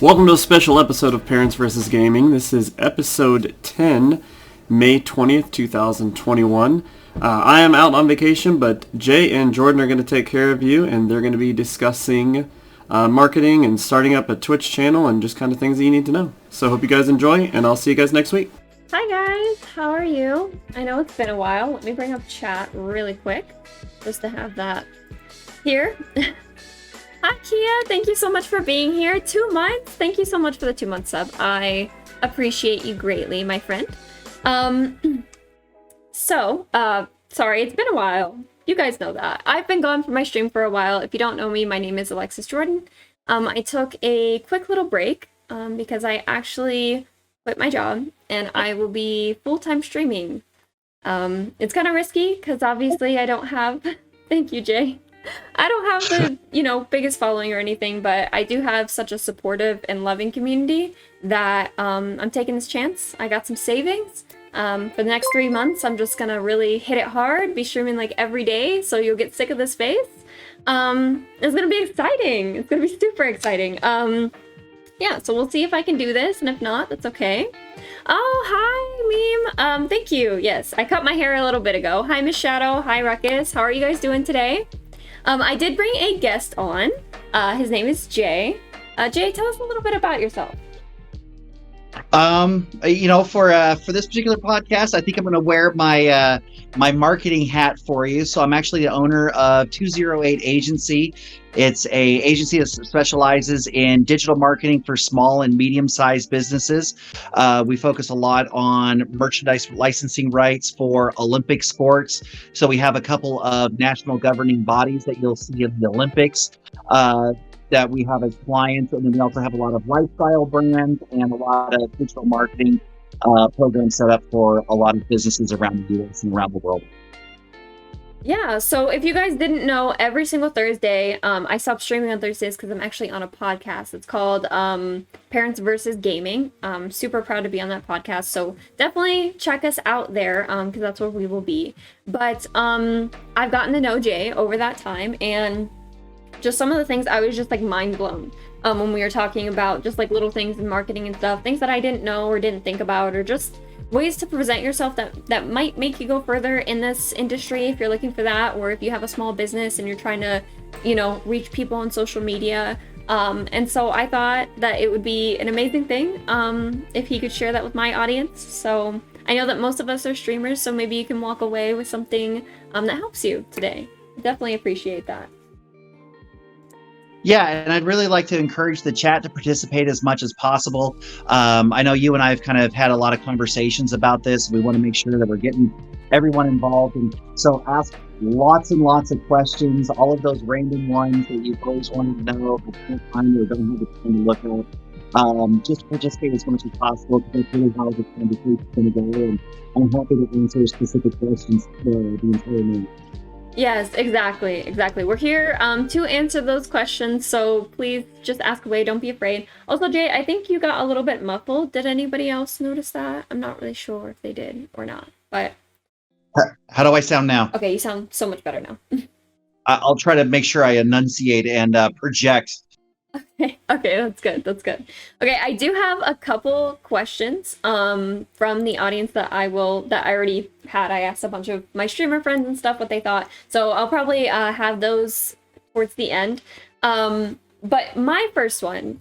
Welcome to a special episode of Parents vs. Gaming. This is episode 10, May 20th, 2021. I am out on vacation, but Jay and Jordan are going to take care of you, and they're going to be discussing marketing and starting up a Twitch channel and just kind of things that you need to know. So hope you guys enjoy, and I'll see you guys next week. Hi guys, how are you? I know it's been a while. Let me bring up chat really quick, just to have that here. Hi Kia, thank you so much for being here. 2 months, thank you so much for the 2-month sub. I appreciate you greatly, my friend. Sorry, it's been a while. You guys know that. I've been gone from my stream for a while. If you don't know me, my name is Alexis Jordan. I took a quick little break because I actually quit my job and I will be full-time streaming. It's kind of risky because obviously I don't have, thank you Jay. I don't have the, biggest following or anything, but I do have such a supportive and loving community that I'm taking this chance. I got some savings. For the next 3 months, I'm just gonna really hit it hard, be streaming like every day, so you'll get sick of this face. It's gonna be exciting. It's gonna be super exciting. Yeah, so we'll see if I can do this, and if not, that's okay. Oh, hi, Meme. Thank you. Yes, I cut my hair a little bit ago. Hi, Miss Shadow. Hi, Ruckus. How are you guys doing today? I did bring a guest on. His name is Jay. Jay, tell us a little bit about yourself. For this particular podcast, I think I'm going to wear my my marketing hat for you. So I'm actually the owner of 208 Agency. It's a agency that specializes in digital marketing for small and medium-sized businesses. We focus a lot on merchandise licensing rights for Olympic sports. So we have a couple of national governing bodies that you'll see in the Olympics that we have as clients. And then we also have a lot of lifestyle brands and a lot of digital marketing programs set up for a lot of businesses around the U.S. and around the world. Yeah, so if you guys didn't know, every single Thursday, I stopped streaming on Thursdays because I'm actually on a podcast. It's called Parents vs. Gaming. I'm super proud to be on that podcast, so definitely check us out there because that's where we will be. But I've gotten to know Jay over that time, and just some of the things I was just like mind blown when we were talking about just like little things in marketing and stuff, things that I didn't know or didn't think about, or just ways to present yourself that might make you go further in this industry if you're looking for that, or if you have a small business and you're trying to, reach people on social media. And so I thought that it would be an amazing thing if he could share that with my audience. So I know that most of us are streamers, so maybe you can walk away with something that helps you today. Definitely appreciate that. Yeah, and I'd really like to encourage the chat to participate as much as possible. I know you and I have kind of had a lot of conversations about this. We want to make sure that we're getting everyone involved. And so ask lots and lots of questions, all of those random ones that you've always wanted to know, but can't find or don't have the time to look at. Just participate as much as possible, because that's really how the conversation is going to go. And I'm happy to answer specific questions the entire night. Yes, exactly. We're here to answer those questions, so please just ask away, don't be afraid. Also, Jay, I think you got a little bit muffled. Did anybody else notice that? I'm not really sure if they did or not, but... How do I sound now? Okay, you sound so much better now. I'll try to make sure I enunciate and project. Okay, that's good. Okay, I do have a couple questions from the audience that I already had. I asked a bunch of my streamer friends and stuff what they thought, so I'll probably have those towards the end. But my first one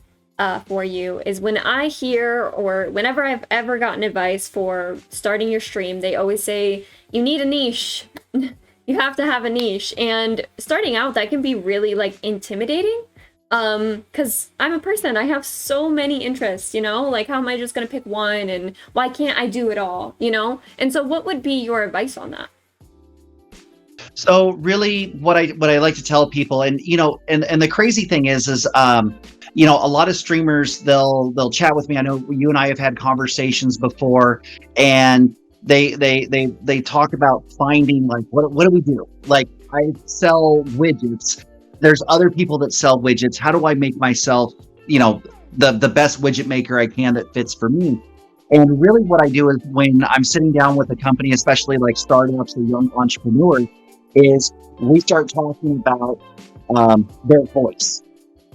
for you is, when I hear, or whenever I've ever gotten advice for starting your stream, they always say you need a niche. You have to have a niche, and starting out, that can be really like intimidating. Cause I'm a person, I have so many interests, like how am I just gonna pick one, and why can't I do it all, And so what would be your advice on that? So really what I like to tell people, and and the crazy thing is a lot of streamers, they'll chat with me. I know you and I have had conversations before, and they talk about finding, like, what do we do? Like, I sell widgets. There's other people that sell widgets. How do I make myself, the best widget maker I can that fits for me? And really what I do is, when I'm sitting down with a company, especially like startups or young entrepreneurs, is we start talking about their voice.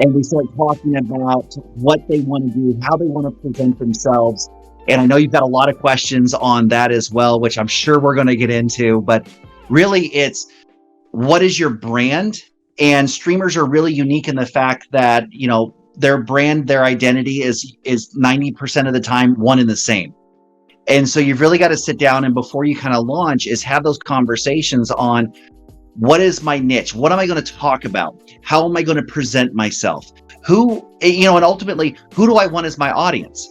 and we start talking about what they want to do, how they want to present themselves. And I know you've got a lot of questions on that as well, which I'm sure we're going to get into, but really it's what is your brand? And streamers are really unique in the fact that, you know, their brand, their identity is 90% of the time one and the same. And so you've really got to sit down, and before you kind of launch is have those conversations on what is my niche? What am I going to talk about? How am I going to present myself? Who, you know, and ultimately, who do I want as my audience?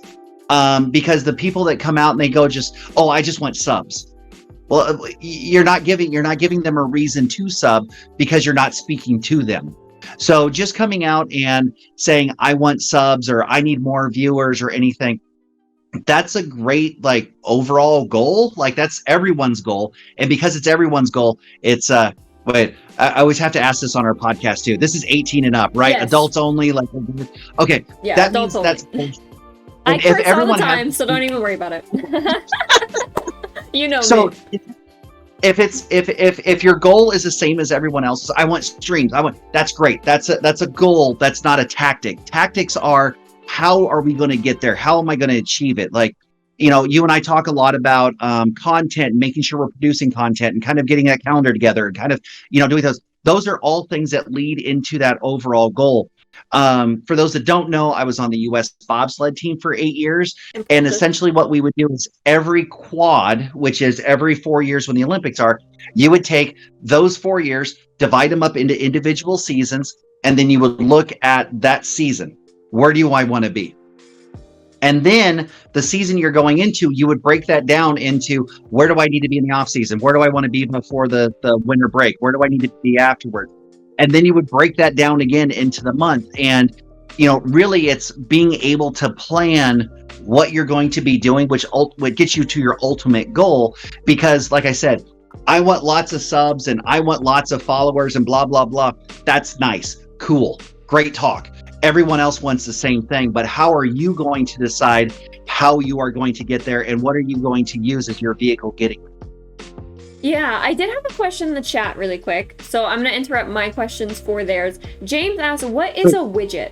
Because the people that come out and they go just, oh, I just want subs. Well, you're not giving them a reason to sub because you're not speaking to them. So just coming out and saying, I want subs or I need more viewers or anything, that's a great like overall goal. Like that's everyone's goal. And because it's everyone's goal, it's wait, I always have to ask this on our podcast too. This is 18 and up, right? Yes. Adults only. Like, okay, yeah, that means only. that's. I curse all the time, has, so don't even worry about it. You know so me. If your goal is the same as everyone else's, I want streams. That's great. That's a goal. That's not a tactic. Tactics are how are we going to get there? How am I going to achieve it? Like, you know, you and I talk a lot about content, making sure we're producing content and kind of getting that calendar together and kind of, you know, doing those. Those are all things that lead into that overall goal. For those that don't know, I was on the U.S. bobsled team for 8 years. And essentially what we would do is every quad, which is every 4 years when the Olympics are, you would take those 4 years, divide them up into individual seasons, and then you would look at that season. Where do I want to be? And then the season you're going into, you would break that down into where do I need to be in the off season? Where do I want to be before the winter break? Where do I need to be afterwards? And then you would break that down again into the month. And, you know, really it's being able to plan what you're going to be doing, which gets you to your ultimate goal. Because like I said, I want lots of subs and I want lots of followers and blah, blah, blah. That's nice. Cool. Great talk. Everyone else wants the same thing, but how are you going to decide how you are going to get there and what are you going to use as your vehicle getting there? Yeah, I did have a question in the chat really quick, so I'm going to interrupt my questions for theirs. James asked, what is a widget?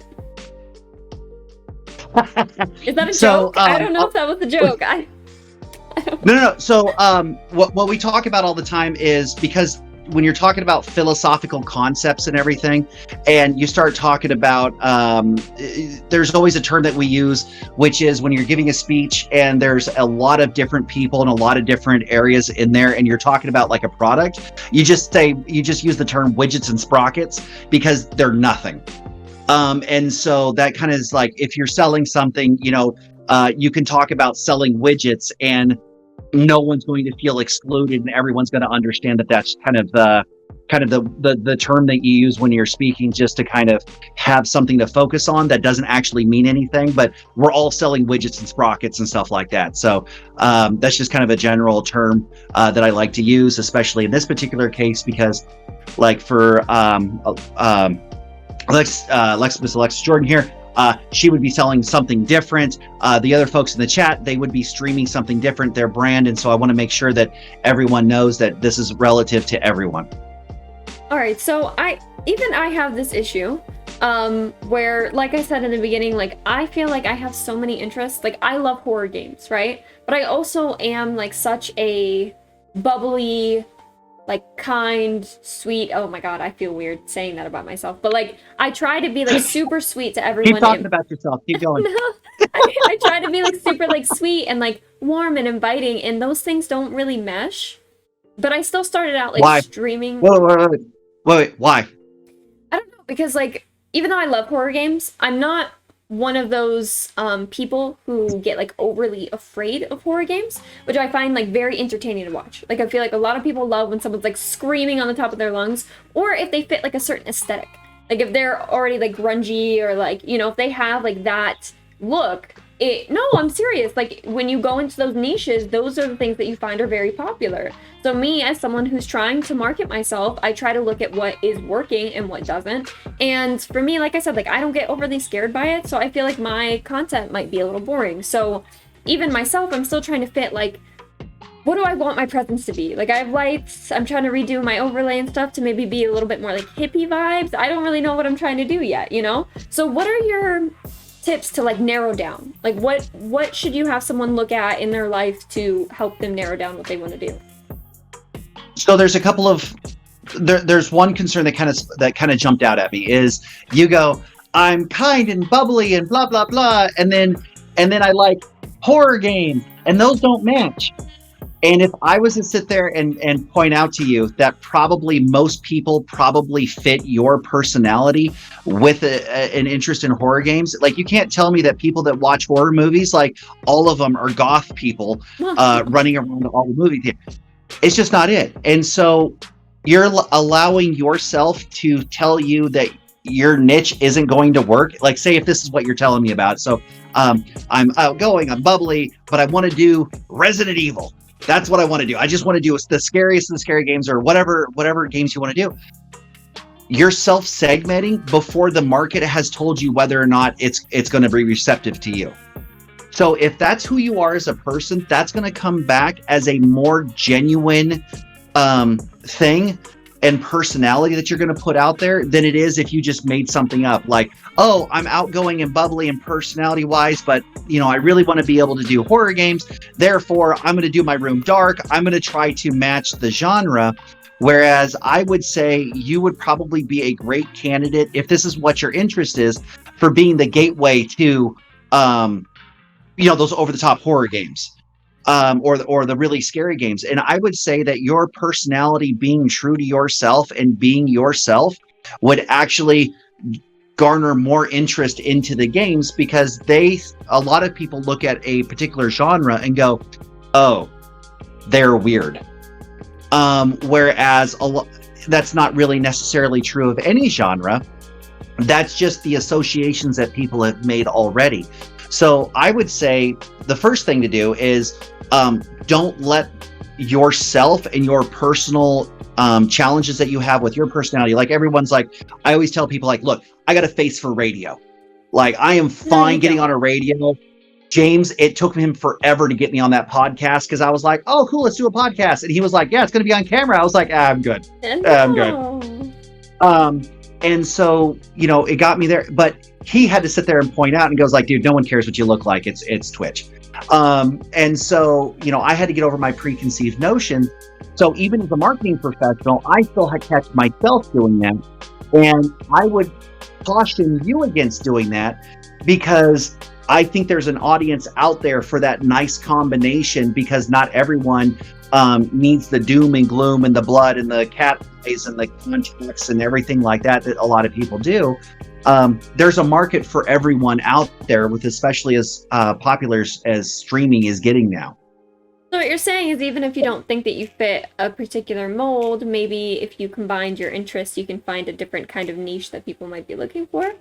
Is that a joke? I don't know if that was a joke. No. So what we talk about all the time is because when you're talking about philosophical concepts and everything, and you start talking about, there's always a term that we use, which is when you're giving a speech and there's a lot of different people and a lot of different areas in there, and you're talking about like a product, you just use the term widgets and sprockets because they're nothing. And so that kind of is like, if you're selling something, you know, you can talk about selling widgets and no one's going to feel excluded and everyone's going to understand that that's kind of the term that you use when you're speaking, just to kind of have something to focus on that doesn't actually mean anything, but we're all selling widgets and sprockets and stuff like that. So that's just kind of a general term that I like to use, especially in this particular case, because like for Miss Alexis Jordan here, she would be selling something different. The other folks in the chat, they would be streaming something different, their brand. And so I want to make sure that everyone knows that this is relative to everyone. All right. So I have this issue where, like I said in the beginning, like I feel like I have so many interests. Like I love horror games, right? But I also am like such a bubbly, like kind, sweet. Oh my God, I feel weird saying that about myself. But like, I try to be like super sweet to everyone. Keep talking about yourself. Keep going. No, I try to be like super like sweet and like warm and inviting, and those things don't really mesh. But I still started out like streaming. Wait, why? I don't know, because like even though I love horror games, I'm not one of those people who get like overly afraid of horror games, which I find like very entertaining to watch. Like I feel like a lot of people love when someone's like screaming on the top of their lungs, or if they fit like a certain aesthetic. Like if they're already like grungy, or like, you know, if they have like that look. No, I'm serious. Like when you go into those niches, those are the things that you find are very popular. So me, as someone who's trying to market myself, I try to look at what is working and what doesn't. And for me, like I said, like I don't get overly scared by it. So I feel like my content might be a little boring. So even myself, I'm still trying to fit like what do I want my presence to be? Like, I have lights, I'm trying to redo my overlay and stuff to maybe be a little bit more like hippie vibes. I don't really know what I'm trying to do yet, you know? So what are your tips to like narrow down? Like what should you have someone look at in their life to help them narrow down what they want to do? So there's a couple of there's one concern that kind of jumped out at me is you go, I'm kind and bubbly and blah blah blah, and then I like horror games, and those don't match. And if I was to sit there and point out to you that probably most people probably fit your personality with an interest in horror games, like you can't tell me that people that watch horror movies, like all of them are goth people running around all the movie theaters. It's just not it. And so you're allowing yourself to tell you that your niche isn't going to work. Like, say if this is what you're telling me about. So I'm outgoing, I'm bubbly, but I want to do Resident Evil. That's what I want to do. I just want to do the scariest of the scary games, or whatever games you want to do. You're self-segmenting before the market has told you whether or not it's going to be receptive to you. So if that's who you are as a person, that's going to come back as a more genuine thing and personality that you're going to put out there than it is if you just made something up. Like, oh, I'm outgoing and bubbly and personality wise, but I really want to be able to do horror games. Therefore, I'm going to do my room dark. I'm going to try to match the genre. Whereas I would say you would probably be a great candidate, if this is what your interest is, for being the gateway to, those over the top horror games. Or the really scary games. And I would say that your personality, being true to yourself and being yourself, would actually garner more interest into the games, because a lot of people look at a particular genre and go, oh, they're weird. Whereas that's not really necessarily true of any genre. That's just the associations that people have made already. So I would say the first thing to do is don't let yourself and your personal challenges that you have with your personality. Like, everyone's like, I always tell people, like, look, I got a face for radio. Like, I am fine getting on a radio. James, it took him forever to get me on that podcast, because I was like, oh, cool, let's do a podcast. And he was like, yeah, it's going to be on camera. I was like, I'm good. I'm good. And so, it got me there. But he had to sit there and point out and goes like, dude, no one cares what you look like. It's Twitch. And so, I had to get over my preconceived notion. So even as a marketing professional, I still had catch myself doing that. And I would caution you against doing that, because I think there's an audience out there for that nice combination, because not everyone needs the doom and gloom and the blood and the cat eyes and the contacts and everything like that a lot of people do. There's a market for everyone out there, with especially as popular as streaming is getting now. So what you're saying is, even if you don't think that you fit a particular mold, maybe if you combined your interests, you can find a different kind of niche that people might be looking for?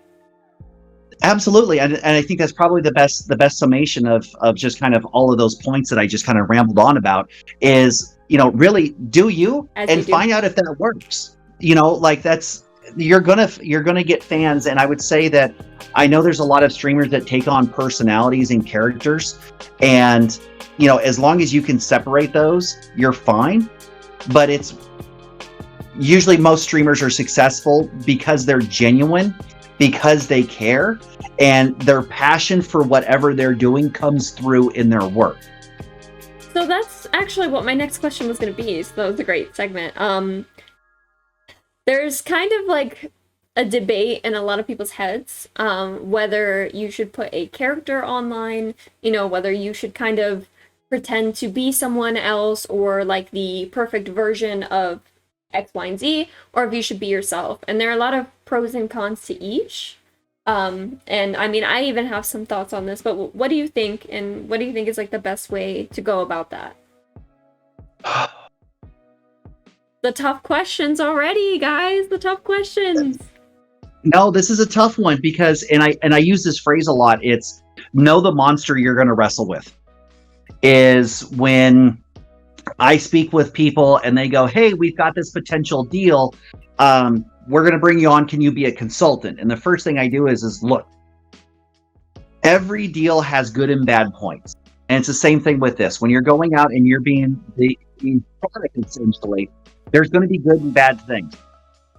Absolutely. And I think that's probably the best summation of just kind of all of those points that I just kind of rambled on about is, really do you and find out if that works. Like, that's, you're gonna get fans. And I would say that I know there's a lot of streamers that take on personalities and characters, and as long as you can separate those, you're fine. But it's usually, most streamers are successful because they're genuine, because they care, and their passion for whatever they're doing comes through in their work. So that's actually what my next question was going to be. So that was a great segment. There's kind of like a debate in a lot of people's heads, whether you should put a character online, whether you should kind of pretend to be someone else, or like the perfect version of X, Y, and Z, or if you should be yourself. And there are a lot of pros and cons to each. And I mean, I even have some thoughts on this, but what do you think? And what do you think is like the best way to go about that? The tough questions already, guys. The tough questions. No, this is a tough one, because, and I use this phrase a lot. It's know the monster you're going to wrestle with. Is when I speak with people and they go, hey, we've got this potential deal. We're going to bring you on. Can you be a consultant? And the first thing I do is look, every deal has good and bad points. And it's the same thing with this. When you're going out and you're being the product, essentially, there's going to be good and bad things.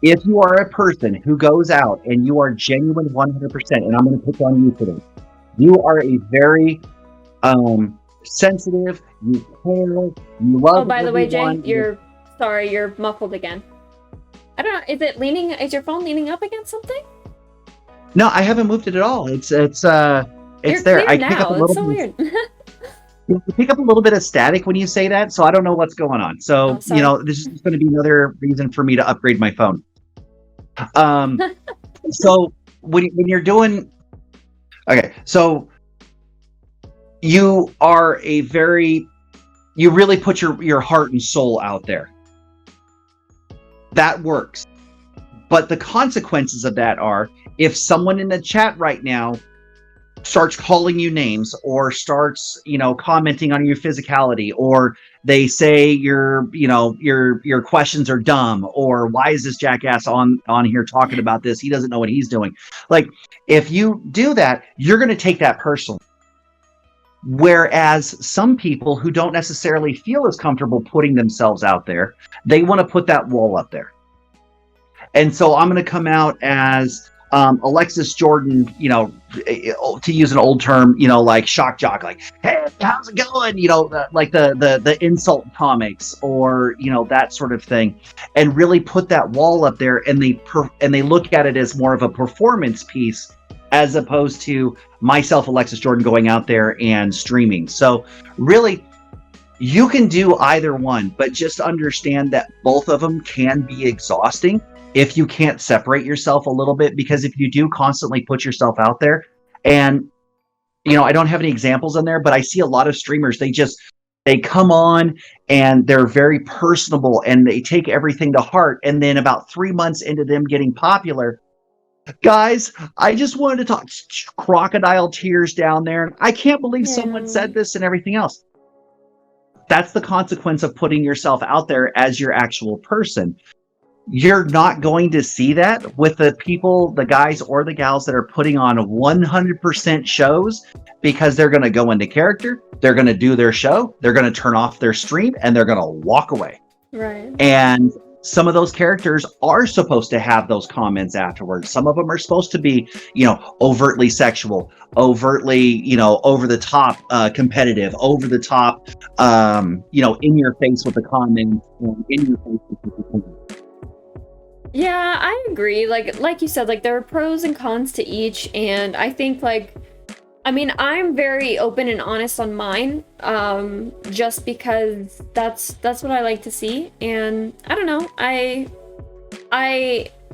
If you are a person who goes out and you are genuine 100%, and I'm going to pick on you for this, you are a very sensitive, you care, you love. Oh, by the way, Jay, you're muffled again. I don't know. Is your phone leaning up against something? No, I haven't moved it at all. It's You're there. I pick up a little. It's so weird. You pick up a little bit of static when you say that, so I don't know what's going on. So this is going to be another reason for me to upgrade my phone. So when you're doing, okay, so you are you really put your heart and soul out there. That works. But the consequences of that are, if someone in the chat right now starts calling you names or starts, commenting on your physicality, or they say your questions are dumb, or why is this jackass on here talking about this? He doesn't know what he's doing. Like, if you do that, you're going to take that personally. Whereas some people who don't necessarily feel as comfortable putting themselves out there, they want to put that wall up there. And so I'm going to come out as Alexis Jordan, to use an old term, like shock jock, like, hey, how's it going? Like the insult comics, or, that sort of thing, and really put that wall up there, and they look at it as more of a performance piece, as opposed to myself, Alexis Jordan, going out there and streaming. So really, you can do either one, but just understand that both of them can be exhausting if you can't separate yourself a little bit, because if you do constantly put yourself out there, and I don't have any examples on there, but I see a lot of streamers, they come on and they're very personable and they take everything to heart, and then about 3 months into them getting popular, guys, I just wanted to talk, crocodile tears down there, I can't believe someone said this, and everything else. That's the consequence of putting yourself out there as your actual person. You're not going to see that with the people, the guys or the gals that are putting on 100% shows, because they're going to go into character, they're going to do their show, they're going to turn off their stream, and they're going to walk away. Right. And some of those characters are supposed to have those comments afterwards. Some of them are supposed to be, overtly sexual, overtly, over the top, competitive, over the top, in your face with the comments, and in your face with the comments. Yeah, I agree. Like you said, there are pros and cons to each, and I think I'm very open and honest on mine, just because that's what I like to see, and I don't know, I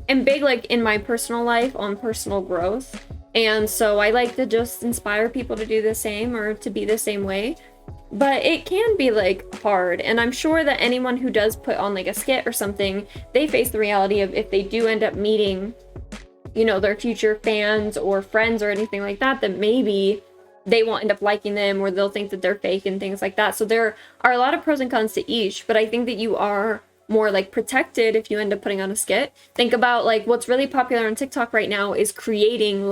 am big in my personal life on personal growth, and so I like to just inspire people to do the same, or to be the same way. But it can be hard, and I'm sure that anyone who does put on a skit or something, they face the reality of, if they do end up meeting, their future fans or friends or anything like that, that maybe they won't end up liking them, or they'll think that they're fake and things like that. So there are a lot of pros and cons to each, but I think that you are more protected if you end up putting on a skit. Think about what's really popular on TikTok right now is creating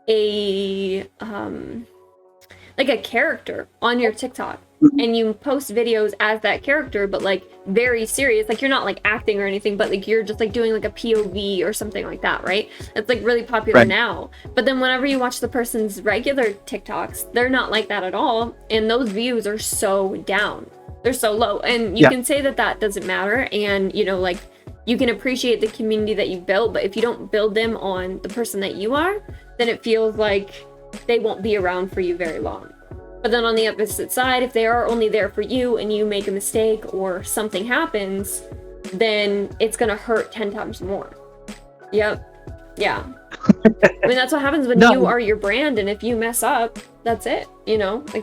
a character on your TikTok, and you post videos as that character, but very serious, you're not acting or anything, but you're just doing a POV or something like that, right? It's really popular now. But then whenever you watch the person's regular TikToks, they're not like that at all, and those views are so down, they're so low, and you can say that doesn't matter, and you can appreciate the community that you've built, but if you don't build them on the person that you are, then it feels like they won't be around for you very long. But then on the opposite side, if they are only there for you and you make a mistake or something happens, then it's gonna hurt 10 times more. Yep. Yeah. I mean, that's what happens when you are your brand, and if you mess up, that's it.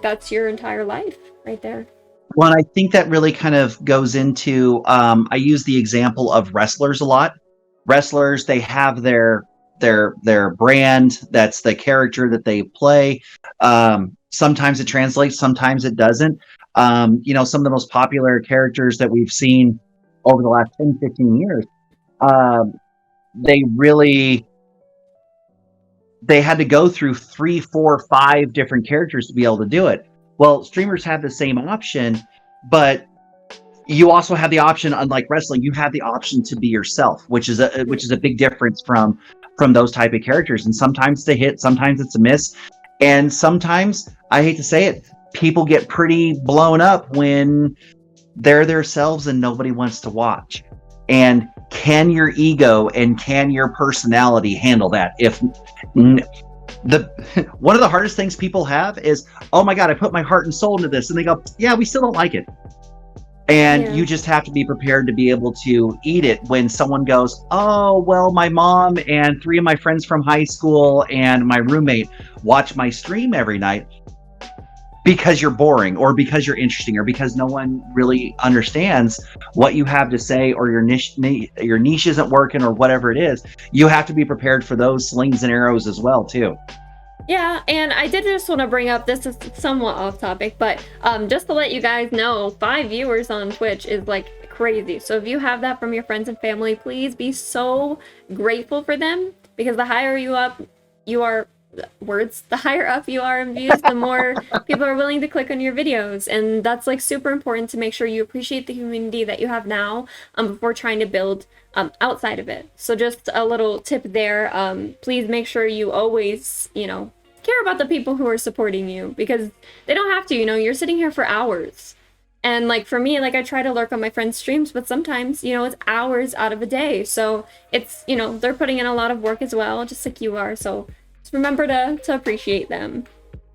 That's your entire life right there. Well, I think that really kind of goes into, I use the example of wrestlers a lot. Wrestlers, they have their brand, that's the character that they play. Sometimes it translates, sometimes it doesn't. Some of the most popular characters that we've seen over the last 10, 15 years, they had to go through 3, 4, 5 different characters to be able to do it. Well, streamers have the same option, but you also have the option, unlike wrestling, you have the option to be yourself, which is a big difference from those type of characters. And sometimes they hit, sometimes it's a miss, and sometimes, I hate to say it, people get pretty blown up when they're themselves and nobody wants to watch. And can your ego and can your personality handle that? If one of the hardest things people have is, oh my God, I put my heart and soul into this, and they go, yeah, we still don't like it. And you just have to be prepared to be able to eat it when someone goes, oh, well, my mom and 3 of my friends from high school and my roommate watch my stream every night, because you're boring, or because you're interesting, or because no one really understands what you have to say, or your niche isn't working, or whatever it is. You have to be prepared for those slings and arrows as well, too. Yeah, and I did just want to bring up, this is somewhat off topic, but just to let you guys know, 5 viewers on Twitch is like crazy. So if you have that from your friends and family, please be so grateful for them, because the higher you up you are, the higher up you are in views, the more people are willing to click on your videos. And that's like super important to make sure you appreciate the community that you have now before trying to build outside of it. So just a little tip there. Please make sure you always, care about the people who are supporting you, because they don't have to, you're sitting here for hours. And like for me, like I try to lurk on my friends' streams, but sometimes, it's hours out of a day. So it's, they're putting in a lot of work as well, just like you are. So just remember to appreciate them.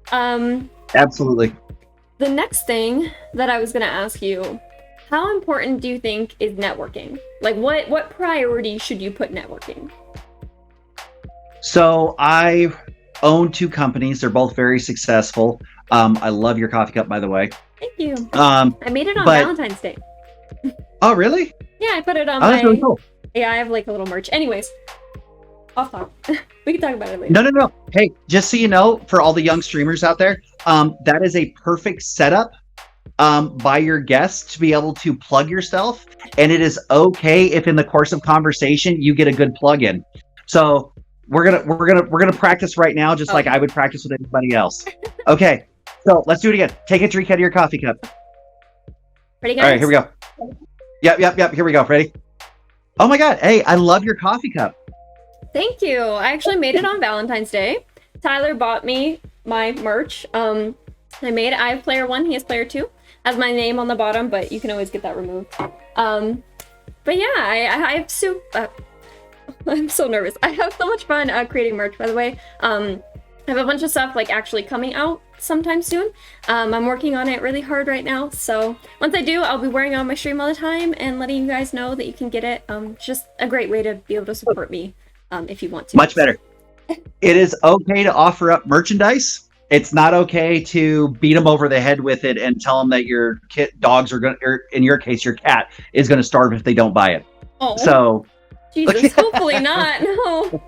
Absolutely. The next thing that I was going to ask you, how important do you think is networking? Like what priority should you put networking? So I own 2 companies. They're both very successful. I love your coffee cup, by the way. Thank you. I made it on Valentine's Day. Oh, really? Yeah, I put it on that's really cool. Yeah, I have like a little merch. Anyways, off talk. We can talk about it later. No. Hey, just so you know, for all the young streamers out there, that is a perfect setup by your guests to be able to plug yourself. And it is okay if in the course of conversation you get a good plug in. So we're gonna practice right now, just like I would practice with anybody else. Okay, so let's do it again. Take a drink out of your coffee cup. Ready, guys? All right, here we go. Yep. Here we go. Ready? Oh my God! Hey, I love your coffee cup. Thank you. I actually made it on Valentine's Day. Tyler bought me my merch. I have player 1. He has player 2. Has my name on the bottom, but you can always get that removed. But yeah, I have I'm so nervous. I have so much fun creating merch, by the way. I have a bunch of stuff like actually coming out sometime soon. I'm working on it really hard right now. So once I do, I'll be wearing it on my stream all the time and letting you guys know that you can get it. Just a great way to be able to support me if you want to. Much better. It is okay to offer up merchandise. It's not okay to beat them over the head with it and tell them that your dogs are going to, or in your case, your cat is going to starve if they don't buy it. Oh. So Jesus, hopefully not. No.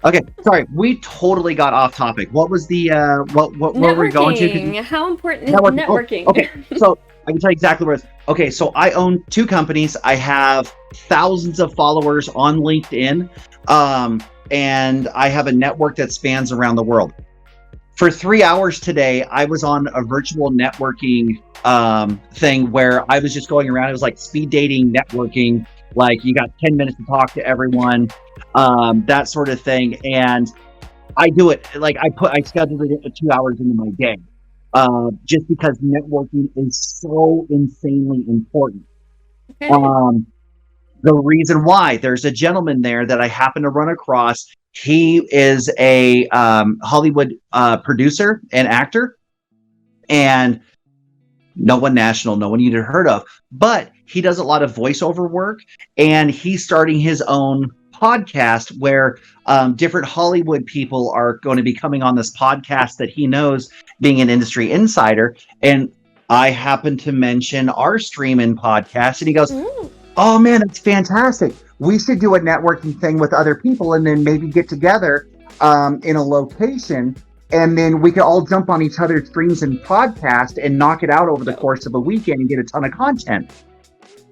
Okay, sorry, we totally got off topic. What was the what were we going to? How important is networking? Oh, okay, so I can tell you exactly where it's. Okay, so I own 2 companies. I have thousands of followers on LinkedIn, and I have a network that spans around the world. For 3 hours today, I was on a virtual networking thing where I was just going around. It was like speed dating networking. Like you got 10 minutes to talk to everyone, that sort of thing. And I do it like I scheduled it 2 hours into my day, just because networking is so insanely important. Okay. The reason why, there's a gentleman there that I happen to run across. He is a Hollywood producer and actor, and no one national, no one you'd have heard of, but he does a lot of voiceover work, and he's starting his own podcast where different Hollywood people are going to be coming on this podcast that he knows, being an industry insider. And I happen to mention our streaming podcast, and he goes, "Oh man, that's fantastic. We should do a networking thing with other people and then maybe get together in a location, and then we could all jump on each other's streams and podcast and knock it out over the course of a weekend and get a ton of content."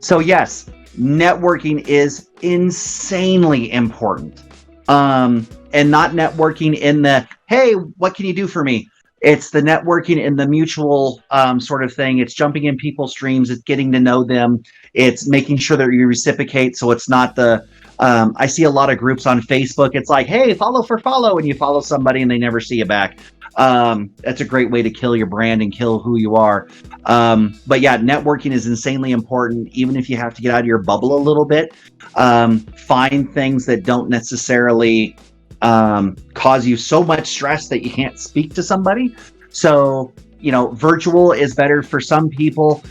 So yes, networking is insanely important. And not networking in the, hey, what can you do for me? It's the networking and the mutual sort of thing. It's jumping in people's streams. It's getting to know them. It's making sure that you reciprocate. So it's not the I see a lot of groups on Facebook. It's like, hey, follow for follow, and you follow somebody and they never see you back. That's a great way to kill your brand and kill who you are. But yeah, networking is insanely important, even if you have to get out of your bubble a little bit. Find things that don't necessarily cause you so much stress that you can't speak to somebody. So, virtual is better for some people.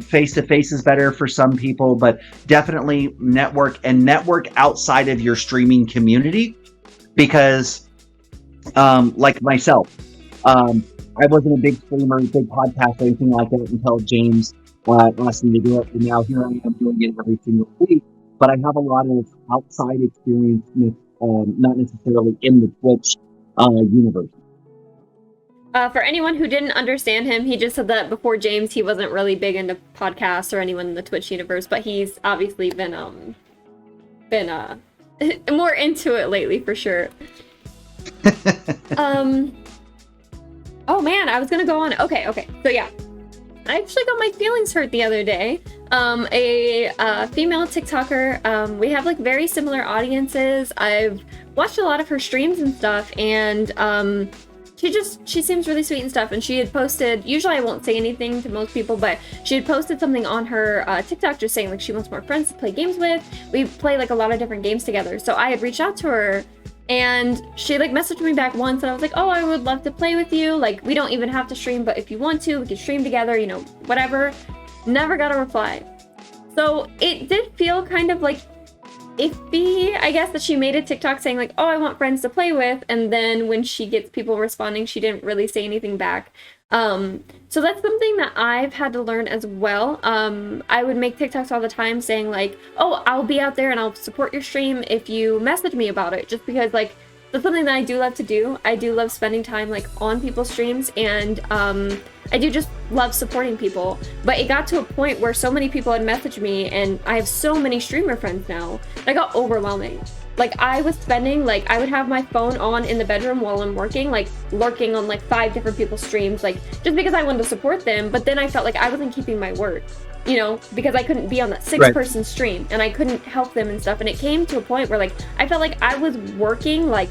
Face-to-face is better for some people, but definitely network outside of your streaming community, because like myself, I wasn't a big streamer, big podcast, or anything like that until James asked me to do it, and now here I am doing it every single week. But I have a lot of outside experience, not necessarily in the Twitch universe. For anyone who didn't understand him, he just said that before James, he wasn't really big into podcasts or anyone in the Twitch universe, but he's obviously been more into it lately for sure. Oh man, I was gonna go on. Okay. So yeah, I actually got my feelings hurt the other day. A female TikToker, we have like very similar audiences. I've watched a lot of her streams and stuff, and she seems really sweet and stuff, and she had posted, usually I won't say anything to most people, but she had posted something on her TikTok just saying like she wants more friends to play games with. We play like a lot of different games together, so I had reached out to her, and she like messaged me back once, and I was like, oh, I would love to play with you, like we don't even have to stream, but if you want to, we can stream together, whatever. Never got a reply. So it did feel kind of like iffy, I guess, that she made a TikTok saying like, oh, I want friends to play with, and then when she gets people responding, she didn't really say anything back. So that's something that I've had to learn as well. I would make TikToks all the time saying like, oh, I'll be out there and I'll support your stream if you message me about it, just because like that's something that I do love to do. I do love spending time like on people's streams, and I do just love supporting people. But it got to a point where so many people had messaged me, and I have so many streamer friends now, that got overwhelming. Like I was spending, like I would have my phone on in the bedroom while I'm working, like lurking on like 5 different people's streams, like just because I wanted to support them. But then I felt like I wasn't keeping my word, because I couldn't be on that 6-person stream and I couldn't help them and stuff. And it came to a point where like I felt like I was working like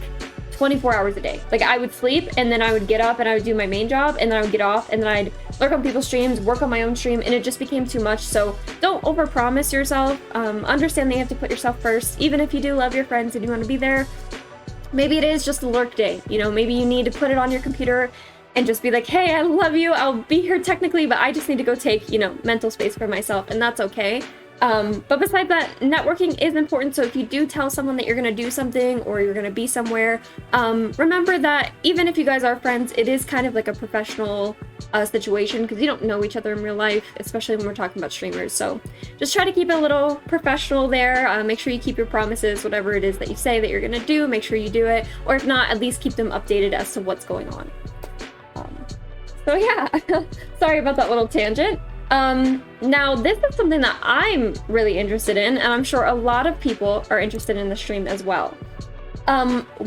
24 hours a day. Like I would sleep, and then I would get up and I would do my main job, and then I would get off, and then I'd lurk on people's streams, work on my own stream, and it just became too much. So don't overpromise yourself. Understand that you have to put yourself first, even if you do love your friends and you want to be there. Maybe it is just a lurk day. Maybe you need to put it on your computer and just be like, hey, I love you, I'll be here technically, but I just need to go take, mental space for myself, and that's okay. But besides that, networking is important. So if you do tell someone that you're going to do something or you're going to be somewhere, remember that even if you guys are friends, it is kind of like a professional situation, because you don't know each other in real life, especially when we're talking about streamers. So just try to keep it a little professional there. Make sure you keep your promises, whatever it is that you say that you're going to do, make sure you do it. Or if not, at least keep them updated as to what's going on. So yeah, sorry about that little tangent. Now this is something that I'm really interested in, and I'm sure a lot of people are interested in the stream as well.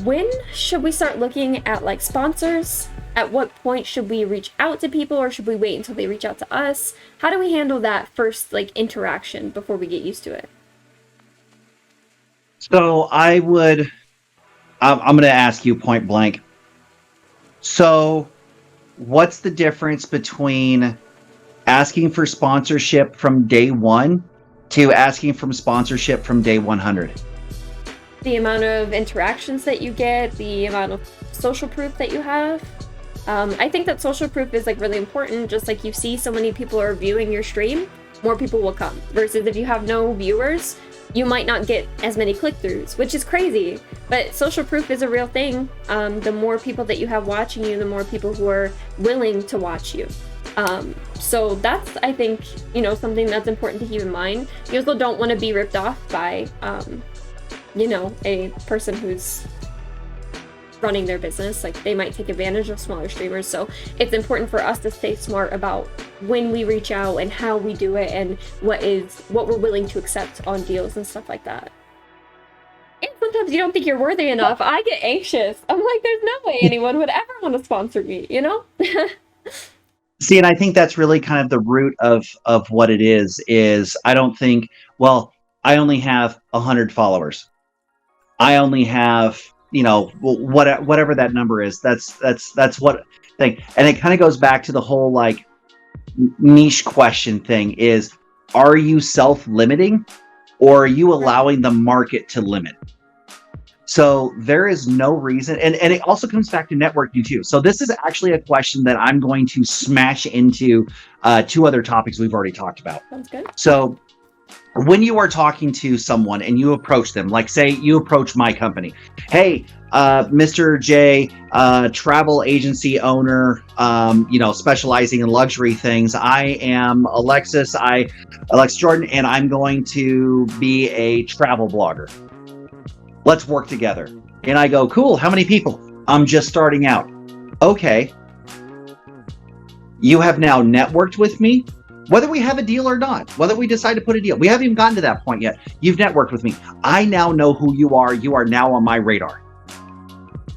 When should we start looking at like sponsors? At what point should we reach out to people, or should we wait until they reach out to us? How do we handle that first like interaction before we get used to it? So I'm going to ask you point blank. So what's the difference between asking for sponsorship from day 1 to asking for sponsorship from day 100? The amount of interactions that you get, the amount of social proof that you have. I think that social proof is like really important. Just like you see so many people are viewing your stream, more people will come. Versus if you have no viewers, you might not get as many click-throughs, which is crazy. But social proof is a real thing. The more people that you have watching you, the more people who are willing to watch you. So that's, I think, something that's important to keep in mind. You also don't want to be ripped off by, a person who's running their business. Like they might take advantage of smaller streamers. So it's important for us to stay smart about when we reach out and how we do it and what we're willing to accept on deals and stuff like that. And sometimes sometimes you don't think you're worthy enough, I get anxious. I'm like, there's no way anyone would ever want to sponsor me, you know? See, and I think that's really kind of the root of what it is I don't think, well, I only have 100 followers. I only have, whatever that number is. That's what thing. And it kind of goes back to the whole like niche question thing is, are you self-limiting or are you allowing the market to limit? So there is no reason, and it also comes back to networking too. So this is actually a question that I'm going to smash into two other topics we've already talked about. Sounds good. So when you are talking to someone and you approach them, like say you approach my company, hey, Mr. J, travel agency owner, specializing in luxury things. I am Alexis Jordan, and I'm going to be a travel blogger. Let's work together. And I go, cool. How many people? I'm just starting out. Okay. You have now networked with me, whether we have a deal or not, whether we decide to put a deal. We haven't even gotten to that point yet. You've networked with me. I now know who you are. You are now on my radar.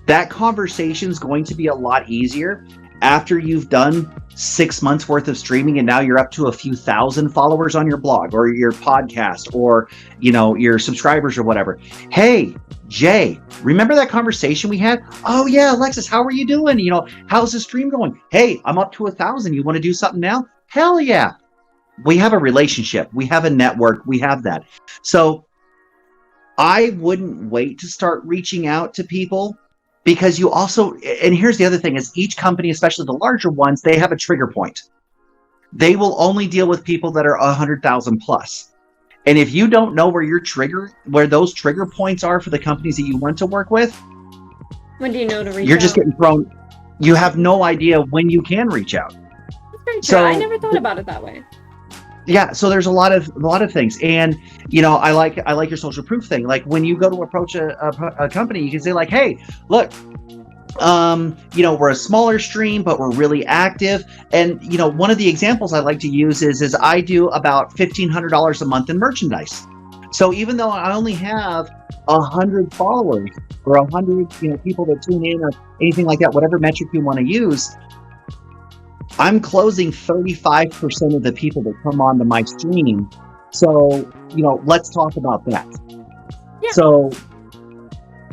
That conversation is going to be a lot easier after you've done 6 months worth of streaming and now you're up to a few thousand followers on your blog or your podcast or your subscribers or whatever. Hey, Jay, remember that conversation we had? Oh yeah, Alexis, how are you doing? How's the stream going? Hey, I'm up to 1,000. You want to do something now? Hell yeah. We have a relationship. We have a network. We have that. So I wouldn't wait to start reaching out to people. Because you also, and here's the other thing, is each company, especially the larger ones, they have a trigger point. They will only deal with people that are 100,000 plus. And if you don't know where those trigger points are for the companies that you want to work with, when do you know to reach out? You're just getting thrown. You have no idea when you can reach out. That's very true. I never thought about it that way. Yeah, so there's a lot of things, and I like your social proof thing. Like when you go to approach a company, you can say like, hey, look, we're a smaller stream, but we're really active. And one of the examples I like to use is I do about $1,500 a month in merchandise. So even though I only have 100 followers or 100 people that tune in or anything like that, whatever metric you want to use, I'm closing 35% of the people that come onto my stream. So, let's talk about that. Yeah. So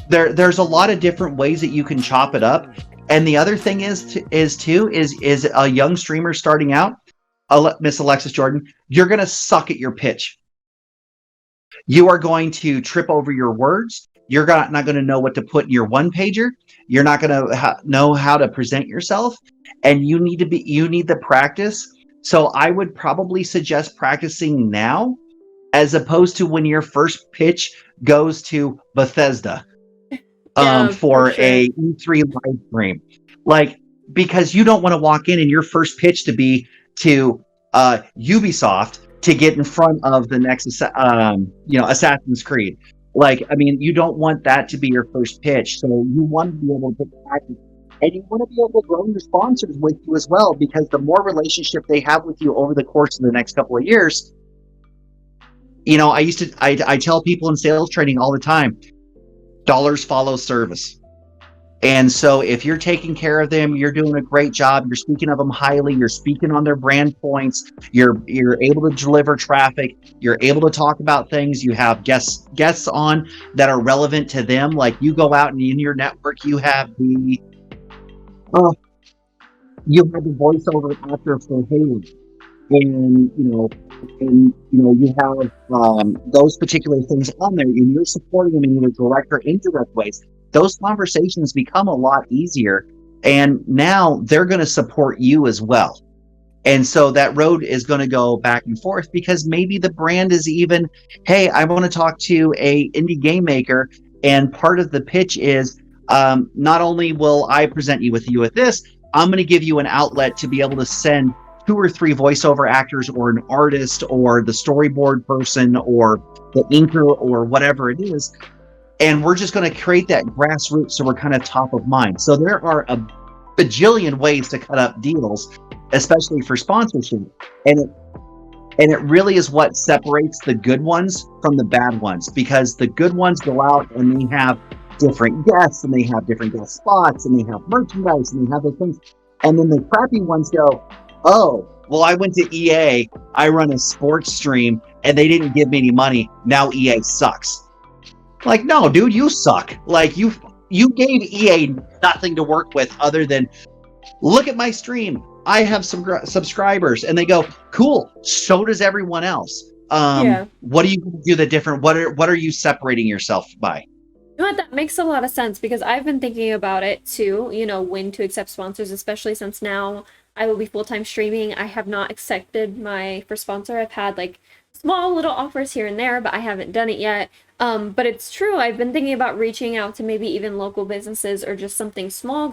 there's a lot of different ways that you can chop it up. And the other thing is a young streamer starting out, Miss Alexis Jordan, you're going to suck at your pitch. You are going to trip over your words. You're not going to know what to put in your one pager. You're not going to know how to present yourself, and you need the practice. So I would probably suggest practicing now, as opposed to when your first pitch goes to Bethesda for sure. a E3 live stream, because you don't want to walk in and your first pitch to be to Ubisoft to get in front of the next Assassin's Creed. You don't want that to be your first pitch. So you want to be able to practice, and you want to be able to grow your sponsors with you as well, because the more relationship they have with you over the course of the next couple of years, I tell people in sales training all the time, dollars follow service. And so if you're taking care of them, you're doing a great job, you're speaking of them highly, you're speaking on their brand points, you're able to deliver traffic, you're able to talk about things, you have guests on that are relevant to them. Like you go out and in your network, you have the voiceover actor for Haley. And you have those particular things on there, and you're supporting them in either direct or indirect ways. Those conversations become a lot easier, and now they're going to support you as well. And so that road is going to go back and forth, because maybe the brand is even, hey, I want to talk to a indie game maker, and part of the pitch is not only will I present you with this, I'm going to give you an outlet to be able to send 2 or 3 voiceover actors or an artist or the storyboard person or the inker or whatever it is. And we're just going to create that grassroots so we're kind of top of mind. So there are a bajillion ways to cut up deals, especially for sponsorship. And And it really is what separates the good ones from the bad ones, because the good ones go out and they have different guests and they have different guest spots and they have merchandise and they have those things. And then the crappy ones go, oh, well, I went to EA, I run a sports stream and they didn't give me any money. Now EA sucks. Like, no, dude, you suck. Like you gave EA nothing to work with other than look at my stream. I have some subscribers, and they go, cool. So does everyone else. What do you do that different? What are you separating yourself by? You know what, that makes a lot of sense, because I've been thinking about it too, you know, when to accept sponsors, especially since now I will be full-time streaming. I have not accepted my first sponsor. I've had like small little offers here and there, but I haven't done it yet. But it's true. I've been thinking about reaching out to maybe even local businesses or just something small,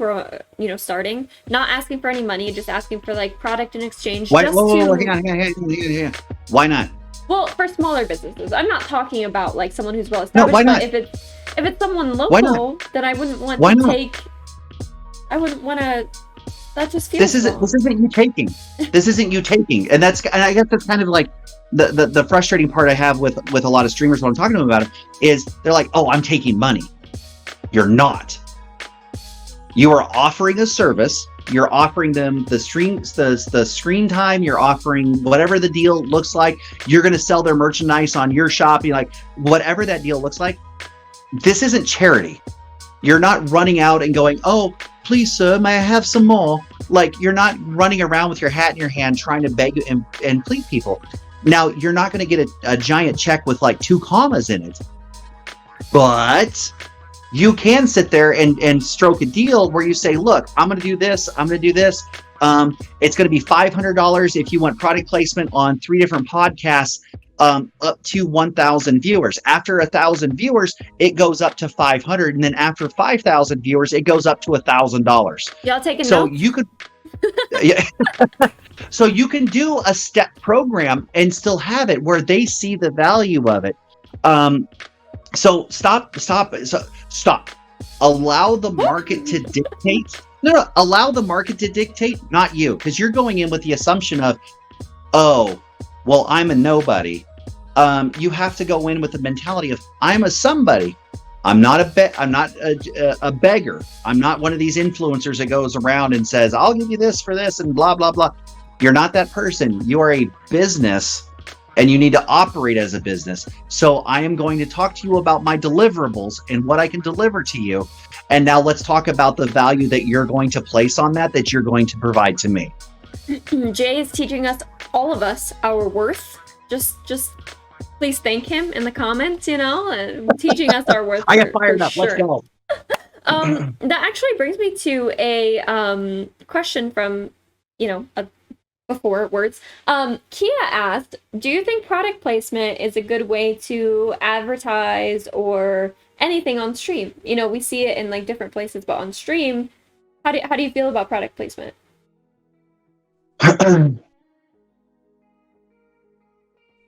starting, not asking for any money, just asking for like product in exchange. Hang on. Why not? Well, for smaller businesses, I'm not talking about like someone who's well No, established. why not? But if it's someone local, then I wouldn't want to take. I wouldn't want to. That just feels. This isn't you taking. This isn't you taking, and I guess that's kind of like the frustrating part I have with a lot of streamers when I'm talking to them about it is they're like, oh, I'm taking money. You're not. You are offering a service. You're offering them the screen time. You're offering whatever the deal looks like. You're going to sell their merchandise on your shop. You're like, whatever that deal looks like. This isn't charity. You're not running out and going, oh, please, sir, may I have some more? Like, you're not running around with your hat in your hand trying to beg and plead people. Now, you're not going to get a giant check with like 2 commas in it. But you can sit there and stroke a deal where you say, look, I'm going to do this. I'm going to do this. It's going to be $500 if you want product placement on 3 different podcasts, up to 1,000 viewers. After 1,000 viewers, it goes up to 500. And then after 5,000 viewers, it goes up to $1,000. Y'all taking so notes? You could, yeah. So you can do a step program and still have it where they see the value of it. So stop. Allow the market to dictate. No, allow the market to dictate, not you, because you're going in with the assumption of, oh, well, I'm a nobody. You have to go in with the mentality of, I'm a somebody. I'm not a beggar. I'm not one of these influencers that goes around and says, I'll give you this for this and blah, blah, blah. You're not that person. You are a business and you need to operate as a business. So I am going to talk to you about my deliverables and what I can deliver to you. And now let's talk about the value that you're going to place on that you're going to provide to me. Jay is teaching us, all of us, our worth. Just please thank him in the comments, teaching us our worth. I got fired up. Sure. Let's go. That actually brings me to a question from, before words. Kia asked, do you think product placement is a good way to advertise or anything on stream? We see it in like different places, but on stream, how do you feel about product placement?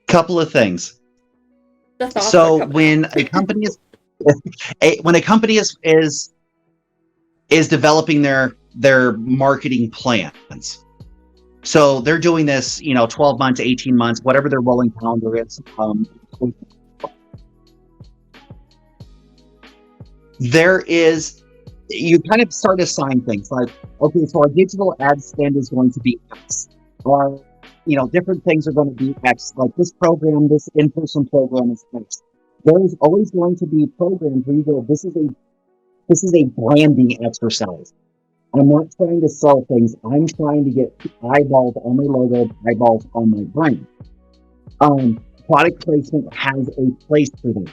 Couple of things. So when a company is developing their marketing plans, so they're doing this, 12 months, 18 months, whatever their rolling calendar is. You kind of start to assign things like, okay, so our digital ad spend is going to be X. Or, different things are going to be X. Like this program, this in-person program is X. There's always going to be programs where you go, this is a branding exercise. I'm not trying to sell things. I'm trying to get eyeballs on my logo, eyeballs on my brand. Product placement has a place for that.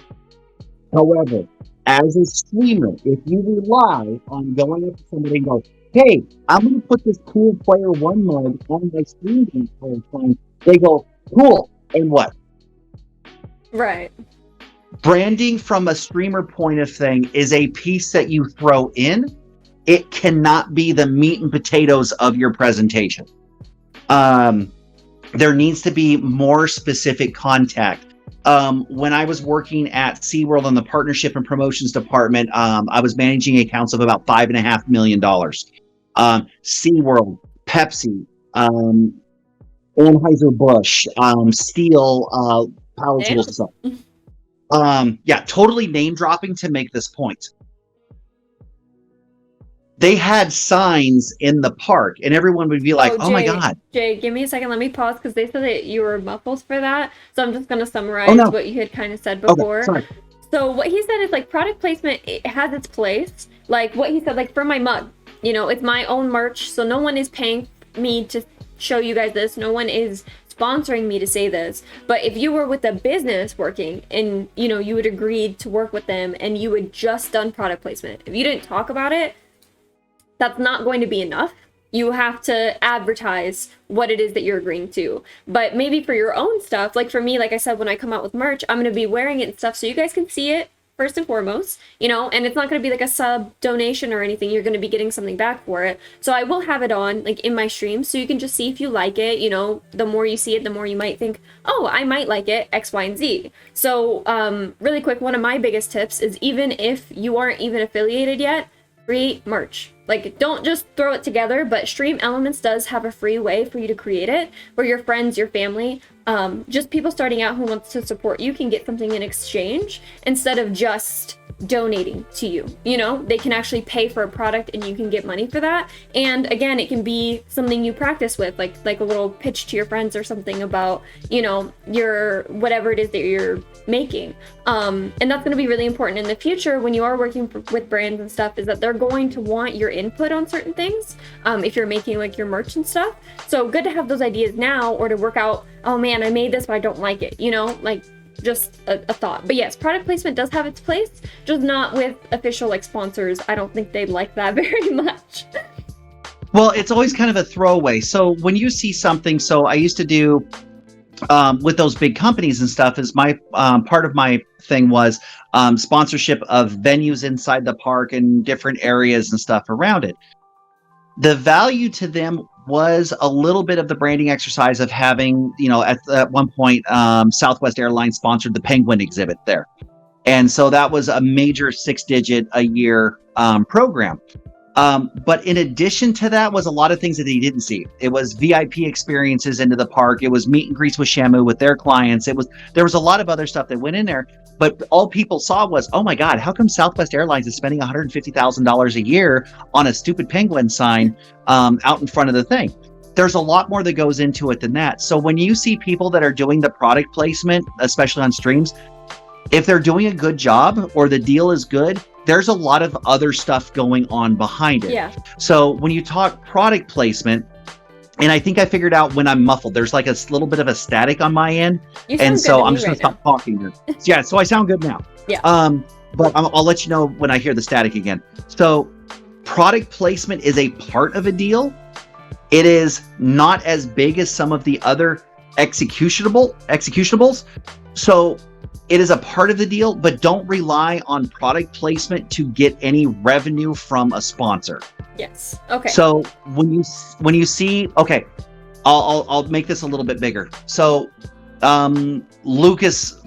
However, as a streamer, if you rely on going up to somebody and go, hey, I'm going to put this cool Player 1 mug on my stream the entire time, they go, cool, and what? Right. Branding from a streamer point of thing is a piece that you throw in. It cannot be the meat and potatoes of your presentation. There needs to be more specific contact. When I was working at SeaWorld in the partnership and promotions department, I was managing accounts of about $5.5 million. SeaWorld, Pepsi, Anheuser-Busch, Steel, power Damn. tools and stuff. Yeah, totally name dropping to make this point. They had signs in the park, and everyone would be like, "Oh my God!" Jay, give me a second. Let me pause because they said that you were muffled for that. So I'm just gonna summarize Oh no. what you had kind of said Okay, before. sorry. So what he said is like product placement, it has its place. Like what he said, like for my mug, you know, it's my own merch, so no one is paying me to show you guys this. No one is sponsoring me to say this. But if you were with a business working and you know you had agreed to work with them and you had just done product placement, if you didn't talk about it, that's not going to be enough. You have to advertise what it is that you're agreeing to. But maybe for your own stuff, like for me, like I said, when I come out with merch, I'm going to be wearing it and stuff so you guys can see it first and foremost, you know, and it's not going to be like a sub donation or anything. You're going to be getting something back for it. So I will have it on like in my stream so you can just see if you like it. You know, the more you see it, the more you might think, oh, I might like it, X, Y, and Z. So really quick, one of my biggest tips is even if you aren't even affiliated yet, create merch. Like, don't just throw it together, but Stream Elements does have a free way for you to create it, where your friends, your family, just people starting out who wants to support you can get something in exchange instead of just donating to you. You know, they can actually pay for a product and you can get money for that. And again, it can be something you practice with, like a little pitch to your friends or something about, you know, your whatever it is that you're making. And that's going to be really important in the future when you are working with brands and stuff, is that they're going to want your input on certain things if you're making like your merch and stuff. So good to have those ideas now, or to work out, oh man, I made this but I don't like it, you know, like just a thought. But yes, product placement does have its place, just not with official like sponsors. I don't think they'd like that very much. Well, it's always kind of a throwaway. So when you see something, so I used to do with those big companies and stuff, is my part of my thing was sponsorship of venues inside the park and different areas and stuff around it. The value to them was a little bit of the branding exercise of having, you know, at one point, Southwest Airlines sponsored the Penguin exhibit there. And so that was a major 6-digit a year program. But in addition to that was a lot of things that they didn't see. It was VIP experiences into the park. It was meet and greets with Shamu, with their clients. There was a lot of other stuff that went in there, but all people saw was, oh my God, how come Southwest Airlines is spending $150,000 a year on a stupid penguin sign out in front of the thing? There's a lot more that goes into it than that. So when you see people that are doing the product placement, especially on streams, if they're doing a good job or the deal is good, there's a lot of other stuff going on behind it. Yeah. So when you talk product placement, and I think I figured out when I'm muffled, there's like a little bit of a static on my end. And so I'm just going to stop talking. Yeah, so I sound good now. Yeah. But I'll let you know when I hear the static again. So product placement is a part of a deal. It is not as big as some of the other executables. So it is a part of the deal, but don't rely on product placement to get any revenue from a sponsor. Yes. Okay. So when you see, okay, I'll make this a little bit bigger. So Lucas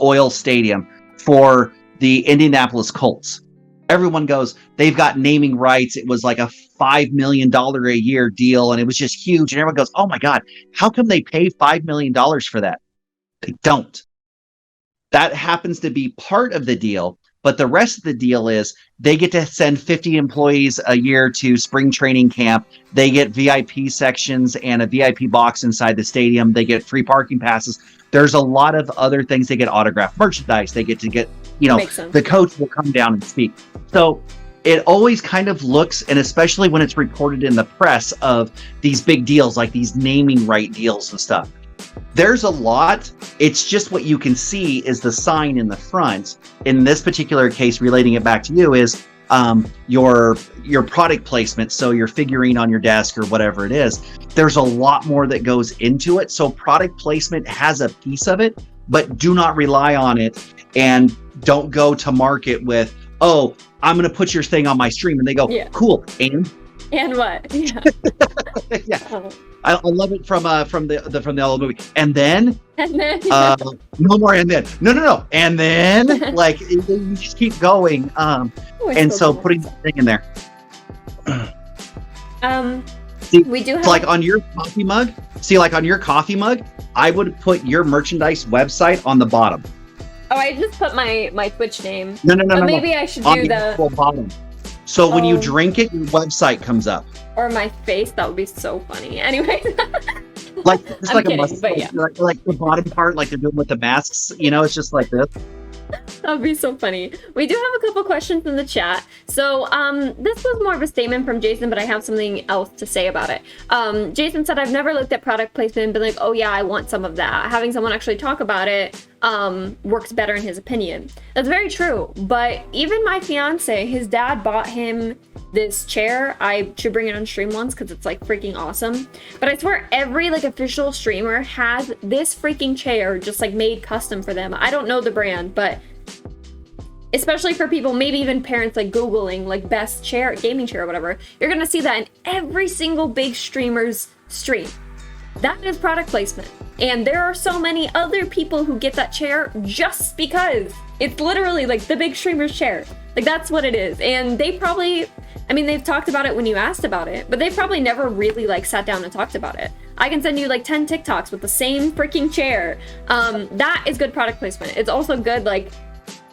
Oil Stadium for the Indianapolis Colts. Everyone goes, they've got naming rights. It was like a $5 million a year deal, and it was just huge. And everyone goes, oh my God, how come they pay $5 million for that? They don't. That happens to be part of the deal, but the rest of the deal is they get to send 50 employees a year to spring training camp. They get VIP sections and a VIP box inside the stadium. They get free parking passes. There's a lot of other things. They get autographed merchandise. They get, you know, the coach will come down and speak. So it always kind of looks, and especially when it's reported in the press of these big deals, like these naming right deals and stuff. There's a lot. It's just what you can see is the sign in the front. In this particular case, relating it back to you, is your product placement. So your figurine on your desk or whatever it is. There's a lot more that goes into it. So product placement has a piece of it, but do not rely on it, and don't go to market with, oh, I'm going to put your thing on my stream, and they go, cool, and what? Yeah. Yeah. I love it from the old movie. And then no more and then. No. And then like you just keep going. And so putting that thing in there. See, We do have like on your coffee mug. See, like on your coffee mug, I would put your merchandise website on the bottom. Oh, I just put my Twitch name. No, But maybe I should on do the the actual bottom. So when you Oh. drink it, your website comes up. or my face. That would be so funny. Anyway, Like it's I'm like kidding, a must, but yeah. like the bottom part, like they're doing with the masks. You know, it's just like this. that would be so funny. We do have a couple questions in the chat. So this was more of a statement from Jason, but I have something else to say about it. Jason said, I've never looked at product placement and been like, oh yeah, I want some of that. Having someone actually talk about it works better in his opinion. That's very true. But even my fiance, his dad bought him this chair. I should bring it on stream once because it's like freaking awesome. But I swear every like official streamer has this freaking chair just like made custom for them. I don't know the brand, but especially for people, maybe even parents, like Googling like best chair, gaming chair or whatever, you're gonna see that in every single big streamer's stream. That is product placement. And there are so many other people who get that chair just because it's literally like the big streamer's chair. Like that's what it is. And they probably, I mean, they've talked about it when you asked about it, but they've probably never really like sat down and talked about it. I can send you like 10 TikToks with the same freaking chair. That is good product placement. It's also good like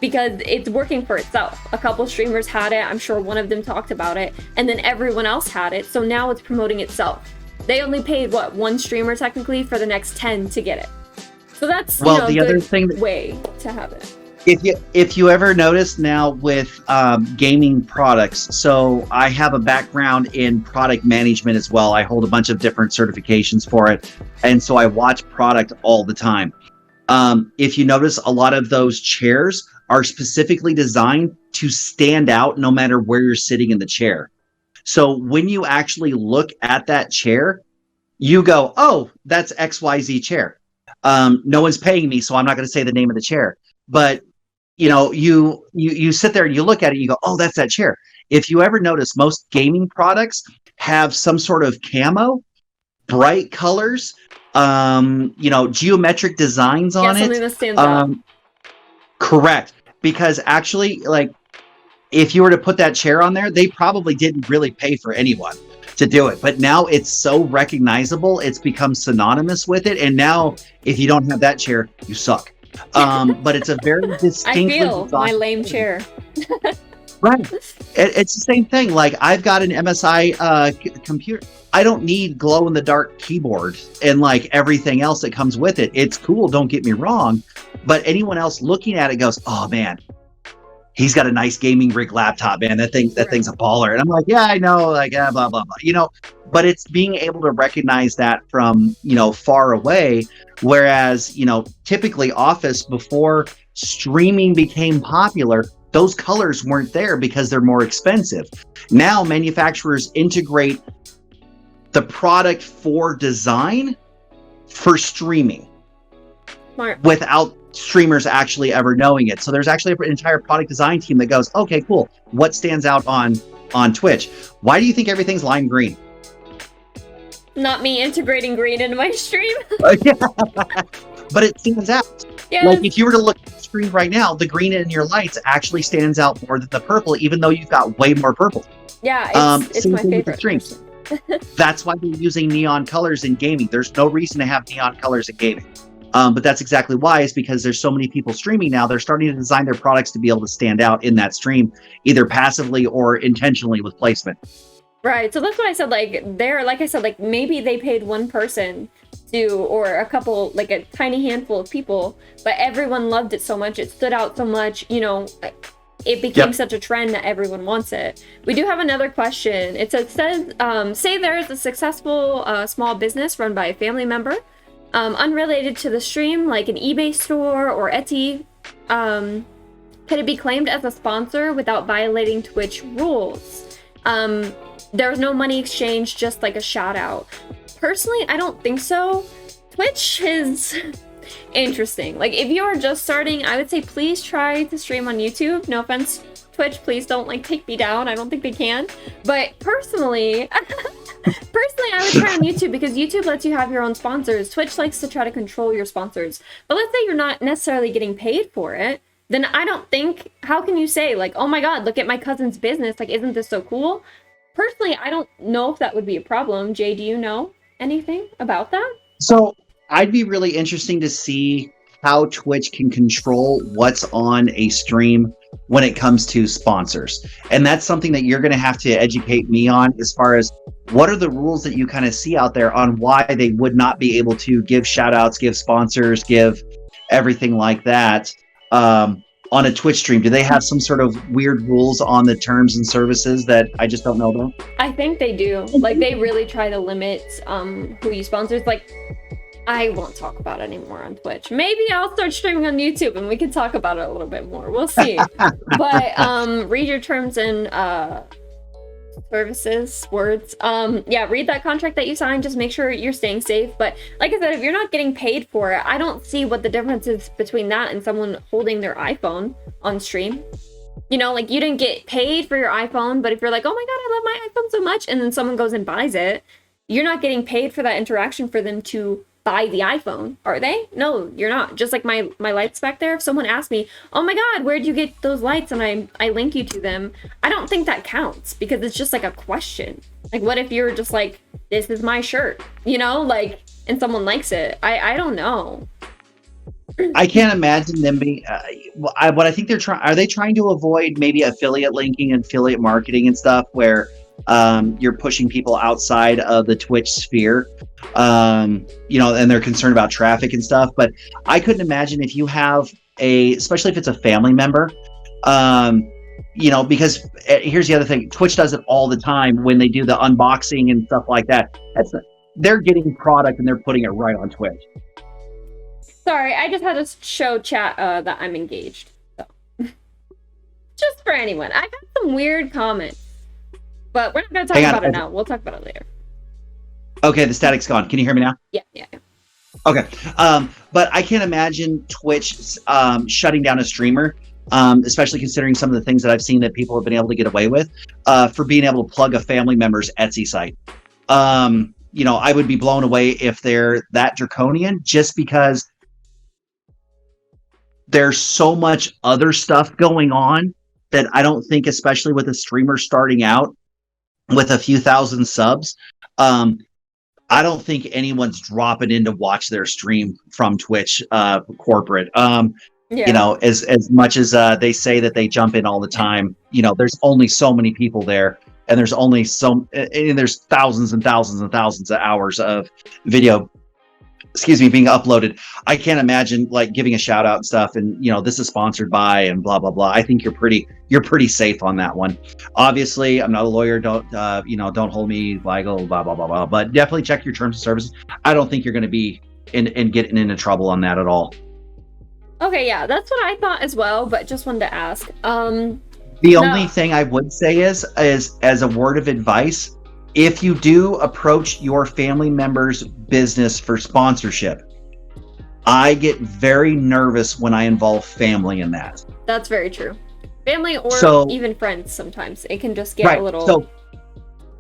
because it's working for itself. A couple streamers had it. I'm sure one of them talked about it, and then everyone else had it. So now it's promoting itself. They only paid what, one streamer technically for the next 10 to get it. So that's Well, you know, the a other good thing that- way to have it. If you ever notice now with gaming products, so I have a background in product management as well. I hold a bunch of different certifications for it, and so I watch product all the time. If you notice, a lot of those chairs are specifically designed to stand out no matter where you're sitting in the chair. So when you actually look at that chair, you go, oh, that's XYZ chair. No one's paying me, so I'm not going to say the name of the chair. But you know, you sit there and you look at it, and you go, oh, that's that chair. If you ever notice, most gaming products have some sort of camo, bright colors, you know, geometric designs on it. Something that stands out. Correct. Because actually, like, if you were to put that chair on there, they probably didn't really pay for anyone to do it. But now it's so recognizable, it's become synonymous with it. And now, if you don't have that chair, you suck. But it's a very I distinctly feel my designed- lame chair. Right. It's the same thing. Like, I've got an MSI computer. I don't need glow-in-the-dark keyboard and like everything else that comes with it. It's cool, don't get me wrong. But anyone else looking at it goes, oh man, he's got a nice gaming rig laptop, man. That thing's a baller. And I'm like, yeah, I know, like blah, blah, blah. You know, but it's being able to recognize that from, you know, far away. Whereas, you know, typically Office, before streaming became popular, those colors weren't there because they're more expensive. Now manufacturers integrate the product for design for streaming. Smart. Without streamers actually ever knowing it. So there's actually an entire product design team that goes, okay, cool. What stands out on Twitch? Why do you think everything's lime green? Not me integrating green into my stream. But it stands out. Yeah. Like if you were to look at the screen right now, the green in your lights actually stands out more than the purple, even though you've got way more purple. Yeah, it's same my thing with the favorite. streams. That's why they're using neon colors in gaming. There's no reason to have neon colors in gaming. But that's exactly why, is because there's so many people streaming now. They're starting to design their products to be able to stand out in that stream, either passively or intentionally with placement. Right. So that's what I said. Like I said, like maybe they paid one person to, or a couple, like a tiny handful of people, but everyone loved it so much. It stood out so much, you know, it became such a trend that everyone wants it. We do have another question. It says, say there is a successful small business run by a family member, unrelated to the stream, like an eBay store or Etsy. Could it be claimed as a sponsor without violating Twitch rules? There's no money exchange, just like a shout out. Personally, I don't think so. Twitch is interesting. Like, if you are just starting, I would say please try to stream on YouTube. No offense, Twitch, please don't like take me down. I don't think they can. But personally, I would try on YouTube because YouTube lets you have your own sponsors. Twitch likes to try to control your sponsors. But let's say you're not necessarily getting paid for it, then I don't think, how can you say like, oh my God, look at my cousin's business. Like, isn't this so cool? personally, I don't know if that would be a problem. Jay, do you know anything about that? So I'd be really interesting to see how Twitch can control what's on a stream when it comes to sponsors. And that's something that you're going to have to educate me on, as far as what are the rules that you kind of see out there on why they would not be able to give shout outs, give sponsors, give everything like that on a Twitch stream. Do they have some sort of weird rules on the terms and services that I just don't know about? I think they do. Like, they really try to limit who you sponsors. Like, I won't talk about it anymore on Twitch. Maybe I'll start streaming on YouTube and we can talk about it a little bit more. We'll see. But read your terms and services words. Yeah, read that contract that you signed. Just make sure you're staying safe. But like I said, if you're not getting paid for it, I don't see what the difference is between that and someone holding their iPhone on stream. You know, like, you didn't get paid for your iPhone, but if you're like, oh my god, I love my iPhone so much, and then someone goes and buys it, you're not getting paid for that interaction for them to buy the iPhone, are they? No, you're not. Just like my lights back there, if someone asked me, oh my god, where'd you get those lights, and I link you to them, I don't think that counts, because it's just like a question. Like, what if you're just like, this is my shirt, you know, like, and someone likes it? I don't know. I can't imagine them being what I think they're trying. Are they trying to avoid maybe affiliate linking and affiliate marketing and stuff, where you're pushing people outside of the Twitch sphere, you know, and they're concerned about traffic and stuff? But I couldn't imagine if you have especially if it's a family member, you know, because here's the other thing. Twitch does it all the time when they do the unboxing and stuff like that. They're getting product and they're putting it right on Twitch. Sorry, I just had to show chat that I'm engaged. So. Just for anyone. I got some weird comments. But we're not going to talk about it now. We'll talk about it later. Okay, the static's gone. Can you hear me now? Yeah. Okay. But I can't imagine Twitch shutting down a streamer, especially considering some of the things that I've seen that people have been able to get away with, for being able to plug a family member's Etsy site. You know, I would be blown away if they're that draconian, just because there's so much other stuff going on that I don't think, especially with a streamer starting out with a few thousand subs, I don't think anyone's dropping in to watch their stream from Twitch corporate. You know, as much as they say that they jump in all the time, you know, there's only so many people there, and there's only and there's thousands and thousands and thousands of hours of video, being uploaded. I can't imagine like giving a shout out and stuff, and you know, this is sponsored by and blah blah blah. I think you're pretty safe on that one. Obviously, I'm not a lawyer. Don't don't hold me liable, blah blah blah blah. But definitely check your terms of service. I don't think you're going to be in getting into trouble on that at all. Okay, yeah, that's what I thought as well, but just wanted to ask. The only thing I would say is as a word of advice, if you do approach your family member's business for sponsorship, I get very nervous when I involve family in that. That's very true. Family or even friends sometimes. It can just get a little... So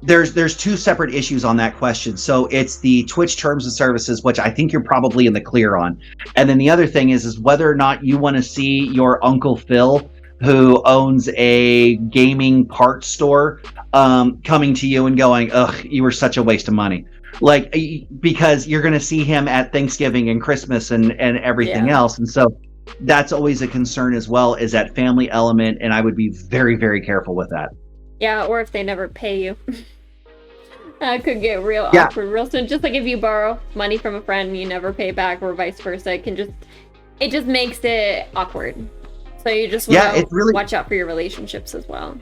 there's two separate issues on that question. So it's the Twitch terms and services, which I think you're probably in the clear on. And then the other thing is whether or not you want to see your Uncle Phil, who owns a gaming parts store, coming to you and going, ugh, you were such a waste of money. Like, because you're going to see him at Thanksgiving and Christmas and everything else. And so that's always a concern as well, is that family element. And I would be very, very careful with that. Yeah, or if they never pay you. That could get real awkward real soon. Just like if you borrow money from a friend and you never pay back, or vice versa, it just makes it awkward. So you just want to watch out for your relationships as well.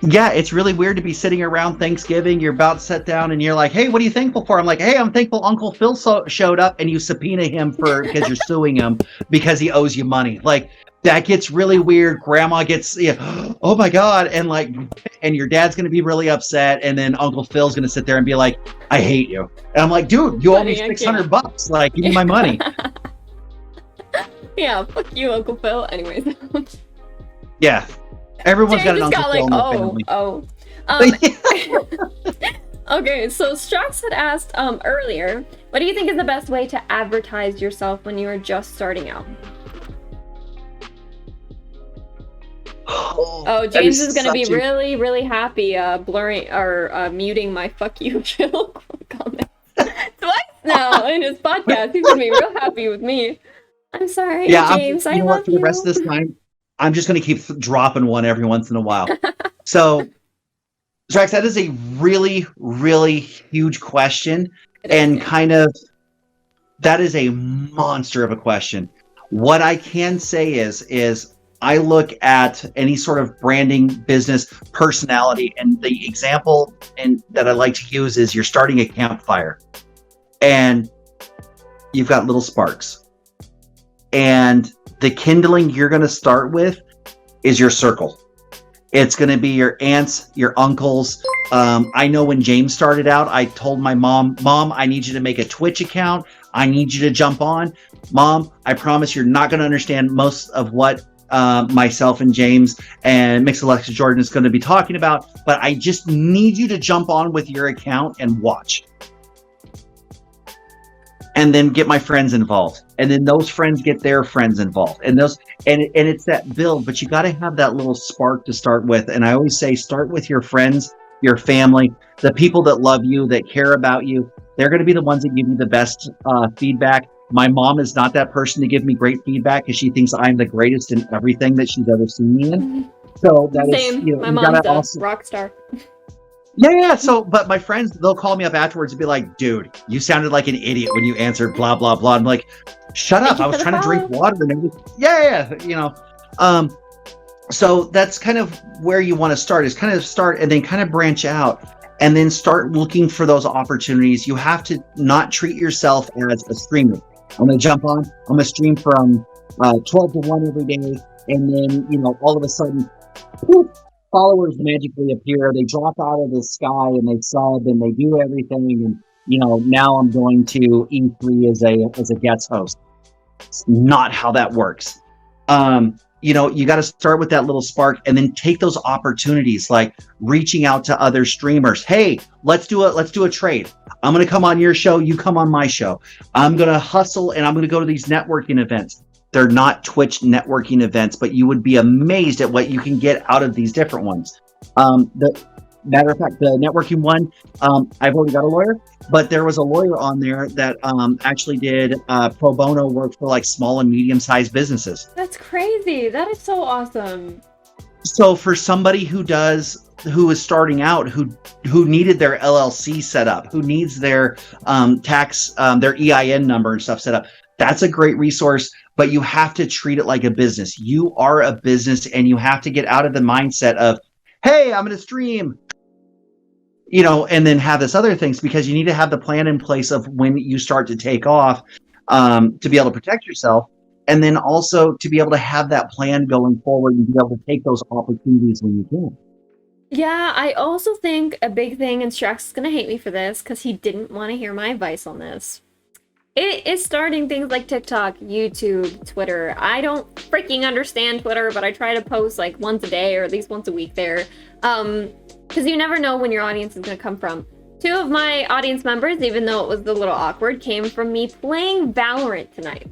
Yeah, it's really weird to be sitting around Thanksgiving. You're about to sit down and you're like, hey, what are you thankful for? I'm like, hey, I'm thankful Uncle Phil showed up, and you subpoena him because you're suing him because he owes you money. Like, that gets really weird. Grandma gets, oh my God. And your dad's going to be really upset. And then Uncle Phil's going to sit there and be like, I hate you. And I'm like, dude, you owe me $600. Like, give me my money. Yeah, fuck you, Uncle Phil. Anyways. Yeah. Everyone's got an Uncle Phil in the family. Okay, so Strax had asked earlier, what do you think is the best way to advertise yourself when you are just starting out? Oh, that James is gonna be such a- really, really happy blurring or muting my "fuck you" Jill comment twice now in his podcast. He's gonna be real happy with me. I'm sorry, Yeah, James. I you know what? love For the rest of you. this time, I'm just going to keep dropping one every once in a while. So, Drax, that is a really, really huge question, It is, and yeah. kind of that is a monster of a question. What I can say is I look at any sort of branding, business, personality, and the example and that I like to use is you're starting a campfire, and you've got little sparks, and the kindling you're going to start with is your circle. It's going to be your aunts, your uncles. I know when James started out, I told my mom, I need you to make a Twitch account. I need you to jump on. Mom, I promise you're not going to understand most of what myself and James and Mix Alexa Jordan is going to be talking about, but I just need you to jump on with your account and watch. And then get my friends involved, and then those friends get their friends involved, and it's that build. But you got to have that little spark to start with. And I always say, start with your friends, your family, the people that love you, that care about you. They're going to be the ones that give you the best feedback. My mom is not that person to give me great feedback because she thinks I'm the greatest in everything that she's ever seen me in. So that Same. is, you My gotta mom's a rock star. Yeah. So, but my friends, they'll call me up afterwards and be like, dude, you sounded like an idiot when you answered blah, blah, blah. I'm like, shut up. I was trying to drink water and everything. Yeah. So that's kind of where you want to start, is kind of start and then kind of branch out and then start looking for those opportunities. You have to not treat yourself as a streamer. I'm going to jump on, I'm going to stream from 12 to 1 every day. And then, all of a sudden, poof, followers magically appear. They drop out of the sky and they sub and they do everything. And now I'm going to E3 as a guest host. It's not how that works. You got to start with that little spark and then take those opportunities, like reaching out to other streamers. Hey, let's do a trade. I'm going to come on your show. You come on my show. I'm going to hustle and I'm going to go to these networking events. They're not Twitch networking events, but you would be amazed at what you can get out of these different ones. The matter of fact, the networking one, I've already got a lawyer, but there was a lawyer on there that actually did pro bono work for like small and medium-sized businesses. That's crazy. That is so awesome. So for somebody who is starting out, who needed their LLC set up, who needs their tax, their EIN number and stuff set up, that's a great resource. But you have to treat it like a business. You are a business, and you have to get out of the mindset of, hey, I'm going to stream, and then have this other things, because you need to have the plan in place of when you start to take off to be able to protect yourself. And then also to be able to have that plan going forward and be able to take those opportunities when you can. Yeah, I also think a big thing, and Strax is going to hate me for this because he didn't want to hear my advice on this. It is starting things like TikTok, YouTube, Twitter. I don't freaking understand Twitter, but I try to post like once a day or at least once a week there. Because you never know when your audience is going to come from. 2 of my audience members, even though it was a little awkward, came from me playing Valorant tonight.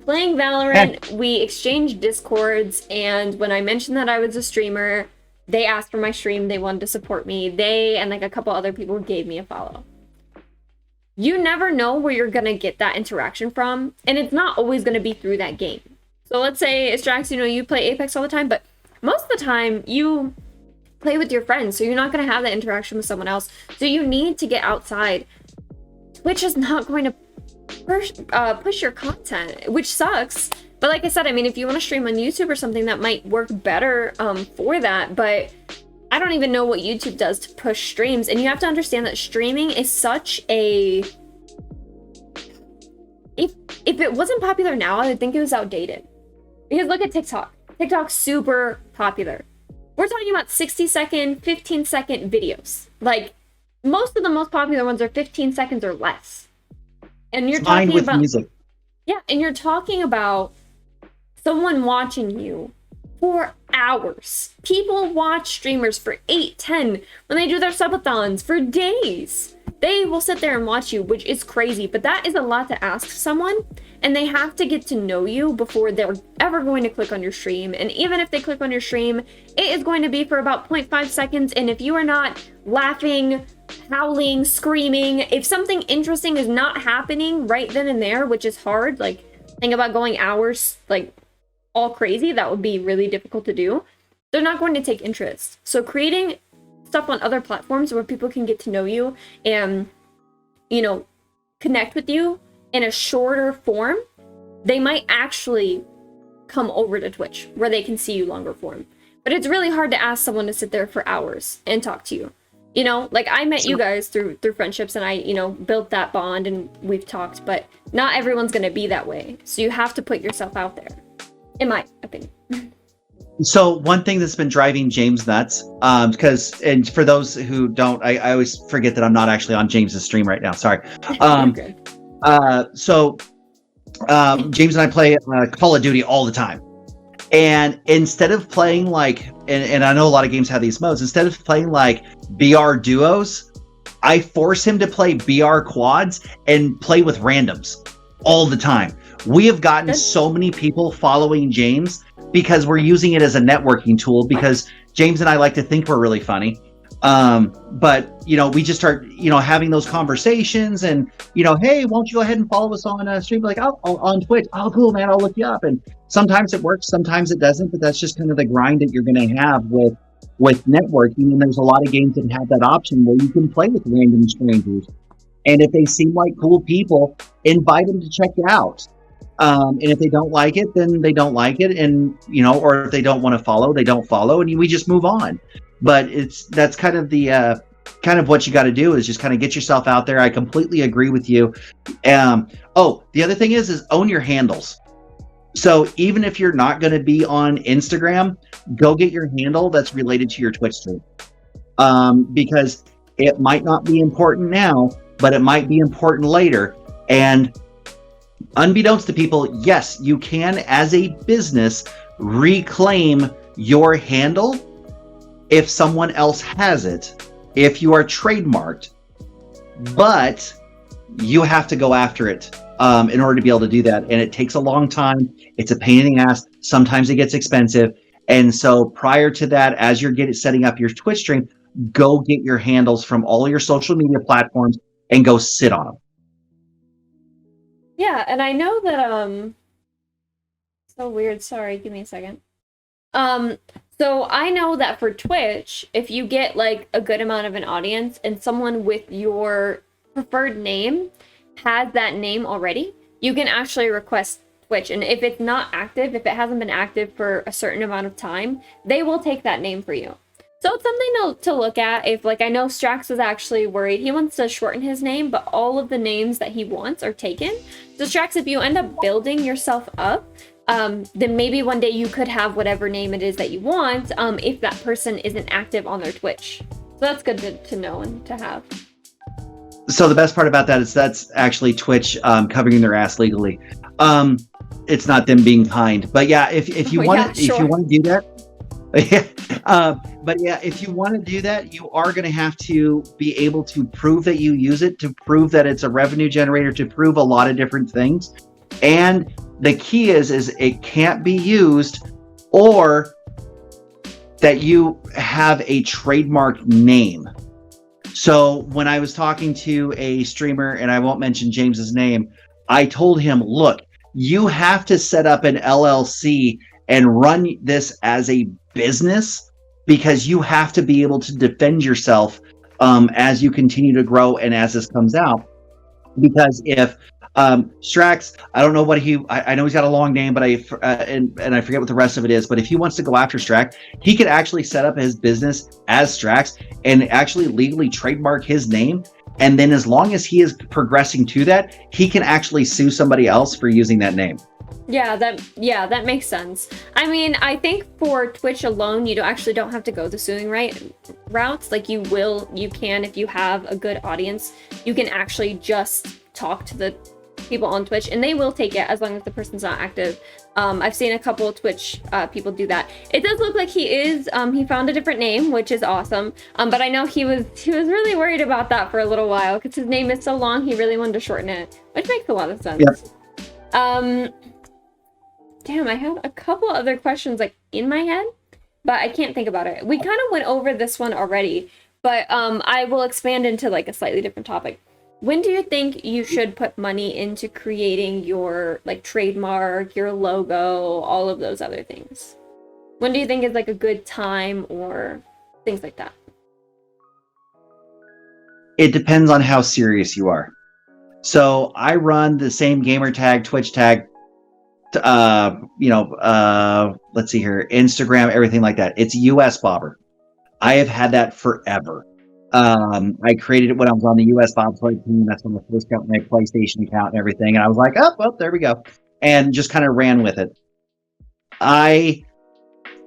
Playing Valorant, we exchanged Discords, and when I mentioned that I was a streamer, they asked for my stream, they wanted to support me. They and like a couple other people gave me a follow. You never know where you're going to get that interaction from, and it's not always going to be through that game. So let's say, Strax, you play Apex all the time, but most of the time you play with your friends, so you're not going to have that interaction with someone else. So you need to get outside. Twitch is not going to push your content, which sucks. But like I said, if you want to stream on YouTube or something, that might work better for that, but I don't even know what YouTube does to push streams. And you have to understand that streaming is such a... If it wasn't popular now, I would think it was outdated. Because look at TikTok. TikTok's super popular. We're talking about 60-second, 15-second videos. Like, most of the most popular ones are 15 seconds or less. And you're talking about... music. Yeah, and you're talking about someone watching you for hours. People watch streamers for 8, 10, when they do their subathons for days. They will sit there and watch you, which is crazy, but that is a lot to ask someone, and they have to get to know you before they're ever going to click on your stream. And even if they click on your stream, it is going to be for about 0.5 seconds, and if you are not laughing, howling, screaming, if something interesting is not happening right then and there, which is hard, like, think about going hours, like, all crazy, that would be really difficult to do, they're not going to take interest. So creating stuff on other platforms where people can get to know you and, you know, connect with you in a shorter form, they might actually come over to Twitch where they can see you longer form. But it's really hard to ask someone to sit there for hours and talk to you. You know, like, I met you guys through friendships, and I, you know, built that bond and we've talked, but not everyone's going to be that way. So you have to put yourself out there, in my opinion. So one thing that's been driving James nuts, because, and for those who don't, I always forget that I'm not actually on James's stream right now. Sorry. Good. James and I play Call of Duty all the time. And instead of playing like, and I know a lot of games have these modes, instead of playing like BR duos, I force him to play BR quads and play with randoms all the time. We have gotten so many people following James because we're using it as a networking tool, because James and I like to think we're really funny. But, you know, we just start, you know, having those conversations and, you know, hey, won't you go ahead and follow us on stream? Like, oh, on Twitch. Oh, cool, man. I'll look you up. And sometimes it works, sometimes it doesn't, but that's just kind of the grind that you're going to have with networking. And there's a lot of games that have that option where you can play with random strangers. And if they seem like cool people, invite them to check it out. And if they don't like it, then they don't like it. And, you know, or if they don't want to follow, they don't follow, and we just move on. But that's kind of the kind of what you got to do, is just kind of get yourself out there. I completely agree with you. Oh, the other thing is own your handles. So even if you're not going to be on Instagram, go get your handle that's related to your Twitch stream. Because it might not be important now, but it might be important later. And unbeknownst to people, yes, you can, as a business, reclaim your handle if someone else has it, if you are trademarked, but you have to go after it in order to be able to do that. And it takes a long time. It's a pain in the ass. Sometimes it gets expensive. And so prior to that, as you're setting up your Twitch stream, go get your handles from all your social media platforms and go sit on them. Yeah, and I know that, so weird, sorry, give me a second. So I know that for Twitch, if you get like a good amount of an audience and someone with your preferred name has that name already, you can actually request Twitch. And if it's not active, if it hasn't been active for a certain amount of time, they will take that name for you. So it's something to look at. If, like, I know Strax was actually worried. He wants to shorten his name, but all of the names that he wants are taken. So Strax, if you end up building yourself up, then maybe one day you could have whatever name it is that you want, if that person isn't active on their Twitch. So that's good to know and to have. So the best part about that is that's actually Twitch covering their ass legally. It's not them being kind. But yeah, if you want to, if you want to do that, but yeah, if you want to do that, you are going to have to be able to prove that you use it, to prove that it's a revenue generator, to prove a lot of different things. And the key is it can't be used, or that you have a trademark name. So when I was talking to a streamer, and I won't mention James's name, I told him, look, you have to set up an LLC and run this as a business, because you have to be able to defend yourself as you continue to grow and as this comes out. Because if Strax, I don't know what I know he's got a long name, but and I forget what the rest of it is, but if he wants to go after Strax, he could actually set up his business as Strax and actually legally trademark his name. And then as long as he is progressing to that, he can actually sue somebody else for using that name. Yeah, that makes sense. I mean, I think for Twitch alone, you actually don't have to go the suing routes. Like you can, if you have a good audience, you can actually just talk to the people on Twitch and they will take it as long as the person's not active. I've seen a couple of Twitch people do that. It does look like he found a different name, which is awesome. But I know he was really worried about that for a little while because his name is so long. He really wanted to shorten it, which makes a lot of sense. Yep. Damn, I have a couple other questions like in my head, but I can't think about it. We kind of went over this one already, but I will expand into like a slightly different topic. When do you think you should put money into creating your like trademark, your logo, all of those other things? When do you think is like a good time or things like that? It depends on how serious you are. So I run the same gamer tag, Twitch tag, let's see here, Instagram, everything like that. It's US Bobber. I have had that forever. I created it when I was on the US bobsled team. That's when I first got my PlayStation account and everything. And I was like, oh, well, there we go. And just kind of ran with it. I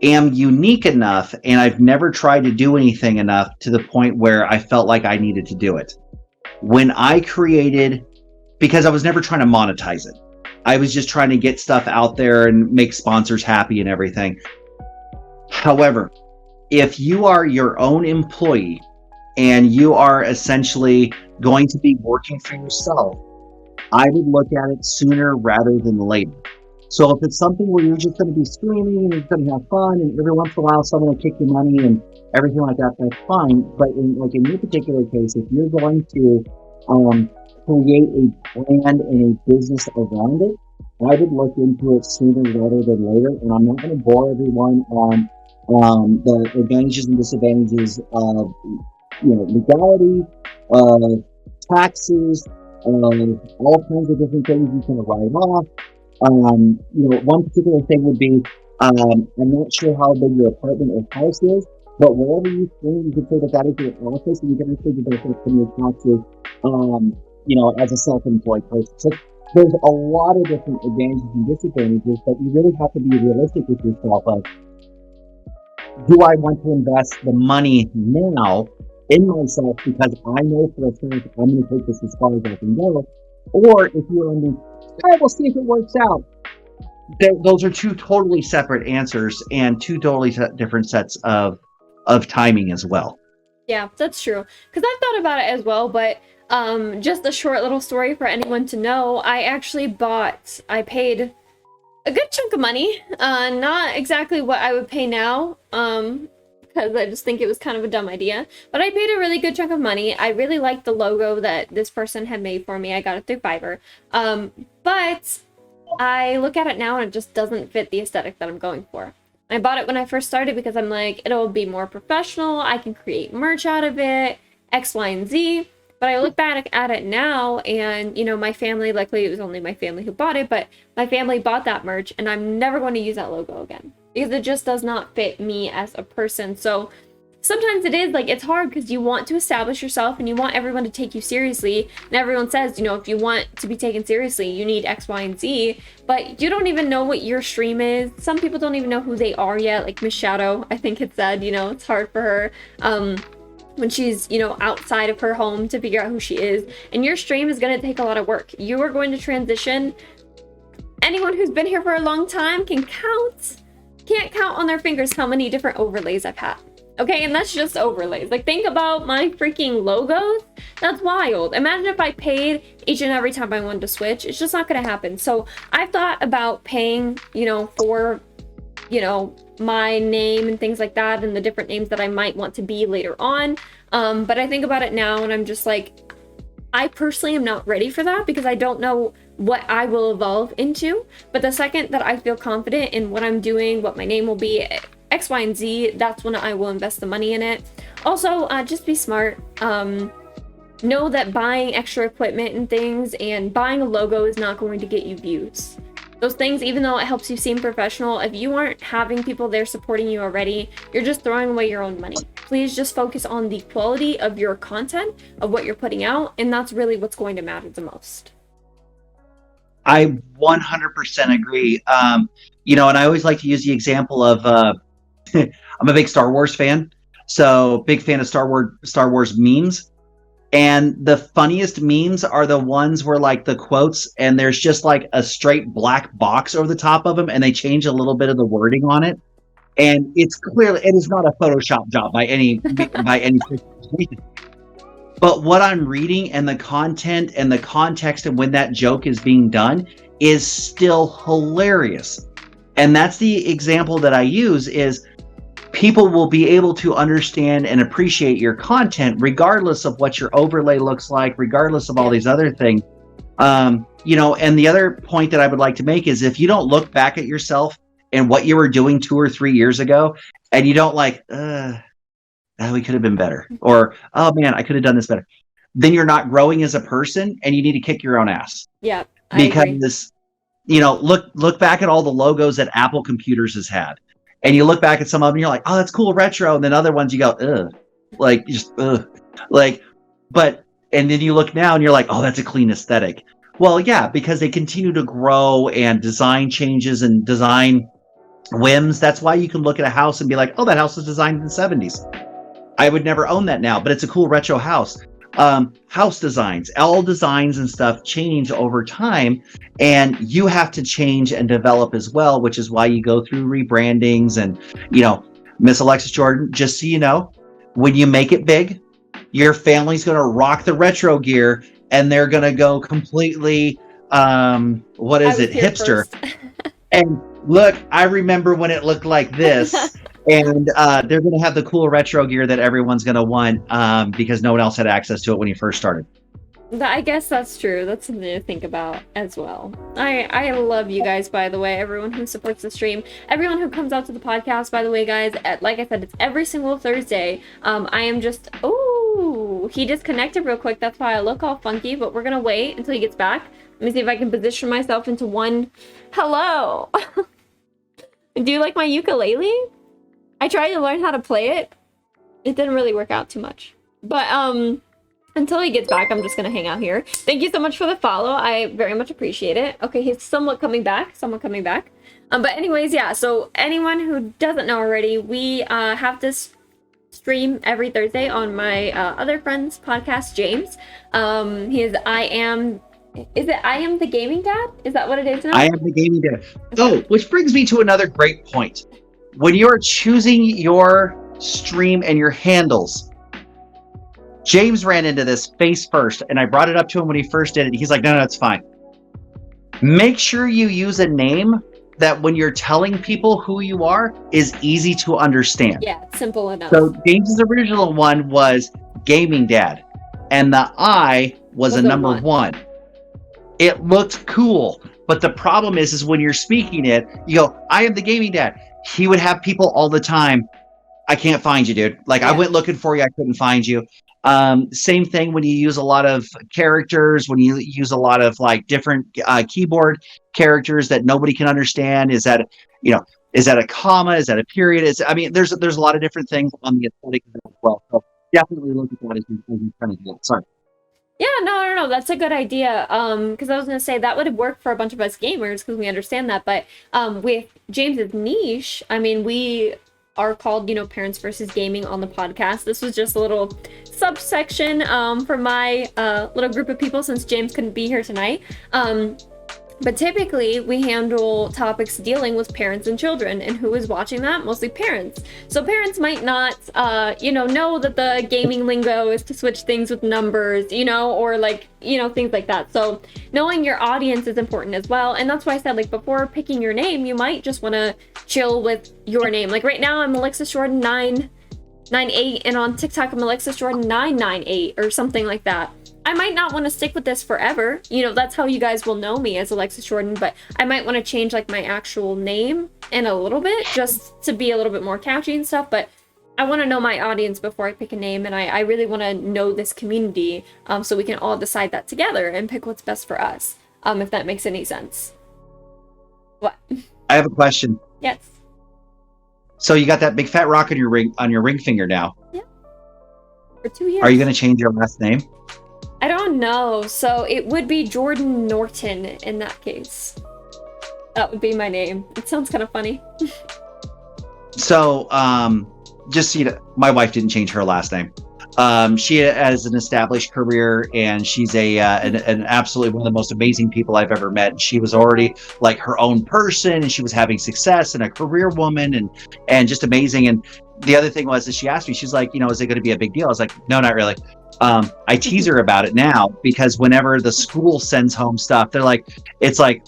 am unique enough, and I've never tried to do anything enough to the point where I felt like I needed to do it. When I created, because I was never trying to monetize it. I was just trying to get stuff out there and make sponsors happy and everything. However, if you are your own employee, and you are essentially going to be working for yourself, I would look at it sooner rather than later. So if it's something where you're just going to be streaming and you're going to have fun, and every once in a while someone will kick your money and everything like that, that's fine. But in your particular case, if you're going to create a brand and a business around it, I would look into it sooner rather than later. And I'm not going to bore everyone on the advantages and disadvantages of legality, taxes, all kinds of different things you can write off. One particular thing would be, I'm not sure how big your apartment or house is, but wherever you stream, you could say that is your office, and you can actually benefit from your taxes, as a self-employed person. So there's a lot of different advantages and disadvantages, but you really have to be realistic with yourself of, do I want to invest the money now in myself because I know for a fact I'm going to take this as far as I can go? Or if you're on the, all right, we'll see if it works out. Those are two totally separate answers and two totally different sets of timing as well. Yeah, that's true. Because I've thought about it as well, but just a short little story for anyone to know. I paid a good chunk of money, not exactly what I would pay now, because I just think it was kind of a dumb idea, but I paid a really good chunk of money. I really liked the logo that this person had made for me. I got it through Fiverr, but I look at it now and it just doesn't fit the aesthetic that I'm going for. I bought it when I first started because I'm like, it'll be more professional, I can create merch out of it, X, Y, and Z. But I look back at it now and, my family, luckily it was only my family who bought it, but my family bought that merch and I'm never going to use that logo again because it just does not fit me as a person. So sometimes it is like, it's hard because you want to establish yourself and you want everyone to take you seriously. And everyone says, if you want to be taken seriously, you need X, Y, and Z, but you don't even know what your stream is. Some people don't even know who they are yet. Like Miss Shadow, I think it said, it's hard for her. When she's, outside of her home to figure out who she is. And your stream is going to take a lot of work. You are going to transition. Anyone who's been here for a long time can't count on their fingers how many different overlays I've had. Okay, and that's just overlays. Like, think about my freaking logos. That's wild. Imagine if I paid each and every time I wanted to switch. It's just not going to happen. So I've thought about paying, for my name and things like that and the different names that I might want to be later on. But I think about it now and I'm just like, I personally am not ready for that because I don't know what I will evolve into. But the second that I feel confident in what I'm doing, what my name will be, X, Y, and Z, that's when I will invest the money in it. Also, just be smart. Know that buying extra equipment and things and buying a logo is not going to get you views. Those things, even though it helps you seem professional, if you aren't having people there supporting you already, you're just throwing away your own money. Please just focus on the quality of your content, of what you're putting out, and that's really what's going to matter the most. I 100% agree. And I always like to use the example of, I'm a big Star Wars fan, so big fan of Star Wars memes. And the funniest memes are the ones where like the quotes and there's just like a straight black box over the top of them and they change a little bit of the wording on it. And it's clearly, it is not a Photoshop job by any but what I'm reading and the content and the context of when that joke is being done is still hilarious. And that's the example that I use is people will be able to understand and appreciate your content regardless of what your overlay looks like, regardless of all these other things. You know, and the other point that I would like to make is if you don't look back at yourself and what you were doing 2 or 3 years ago, and you don't like, we could have been better, or, oh man, I could have done this better, then you're not growing as a person and you need to kick your own ass. Yeah. Because, you know, look back at all the logos that Apple Computers has had. And you look back at some of them, you're like, oh, that's cool, retro. And then other ones you go, ugh. Like, just, ugh. Like, but, and then you look now and you're like, oh, that's a clean aesthetic. Well, yeah, because they continue to grow and design changes and design whims. That's why you can look at a house and be like, oh, that house was designed in the 70s. I would never own that now, but it's a cool retro house. House designs, all designs and stuff change over time, and you have to change and develop as well, which is why you go through rebrandings. And, you know, Miss Alexis Jordan, just so you know, when you make it big, your family's going to rock the retro gear and they're going to go completely, hipster. And look, I remember when it looked like this. And they're going to have the cool retro gear that everyone's going to want because no one else had access to it when you first started. I guess that's true. That's something to think about as well. I love you guys, by the way, everyone who supports the stream, everyone who comes out to the podcast, by the way, guys. Like I said, it's every single Thursday. I am just, he disconnected real quick. That's why I look all funky, but we're going to wait until he gets back. Let me see if I can position myself into one. Hello. Do you like my ukulele? I tried to learn how to play it. It didn't really work out too much. But until he gets back, I'm just going to hang out here. Thank you so much for the follow. I very much appreciate it. Okay, he's somewhat coming back. But anyways, yeah. So anyone who doesn't know already, we have this stream every Thursday on my other friend's podcast, James. Is it I Am the Gaming Dad? Is that what it is now? I Am the Gaming Dad. Oh, which brings me to another great point. When you're choosing your stream and your handles, James ran into this face first, and I brought it up to him when he first did it. He's like, no, it's fine. Make sure you use a name that when you're telling people who you are is easy to understand. Yeah, simple enough. So James's original one was Gaming Dad, and the I was a number one. It looked cool, but the problem is when you're speaking it, you go, I am the Gaming Dad. He would have people all the time, I can't find you, dude. Like, I went looking for you, I couldn't find you. Same thing when you use a lot of characters, when you use a lot of like different keyboard characters that nobody can understand. Is that a comma? Is that a period? There's a lot of different things on the aesthetic as well. So definitely look at that as you're trying to do it. Sorry. Yeah, no, that's a good idea. Because I was gonna say that would work for a bunch of us gamers because we understand that. But with James's niche, we are called, Parents versus Gaming on the podcast. This was just a little subsection for my little group of people since James couldn't be here tonight. But typically, we handle topics dealing with parents and children, and who is watching that? Mostly parents. So parents might not, know that the gaming lingo is to switch things with numbers, or things like that. So knowing your audience is important as well, and that's why I said, before picking your name, you might just want to chill with your name. Like right now, I'm Alexis Jordan 998, and on TikTok, I'm Alexis Jordan 998 or something like that. I might not want to stick with this forever. That's how you guys will know me as Alexis Jordan, but I might want to change my actual name in a little bit just to be a little bit more catchy and stuff. But I want to know my audience before I pick a name, and I really want to know this community so we can all decide that together and pick what's best for us, if that makes any sense. What? I have a question. Yes. So you got that big fat rock on your ring finger now. Yeah. For 2 years. Are you going to change your last name? I don't know. So it would be Jordan Norton in that case. That would be my name. It sounds kind of funny. So, just so you know, my wife didn't change her last name. She has an established career, and she's an absolutely one of the most amazing people I've ever met. She was already like her own person, and she was having success and a career woman, and just amazing. And the other thing was that she asked me, she's like, is it going to be a big deal? I was like, no, not really. I tease her about it now, because whenever the school sends home stuff, it's like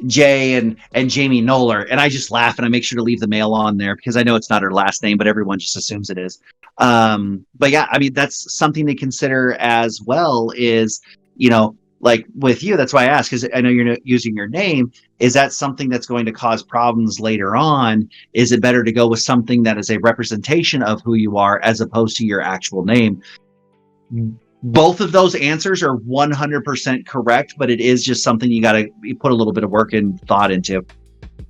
Jay and Jamie Knoller, and I just laugh and I make sure to leave the mail on there because I know it's not her last name, but everyone just assumes it is. But yeah, I mean, that's something to consider as well. Is like with you, that's why I ask, because I know you're not using your name. Is that something that's going to cause problems later on? Is it better to go with something that is a representation of who you are as opposed to your actual name? Both of those answers are 100% correct, but it is just something you put a little bit of work and thought into.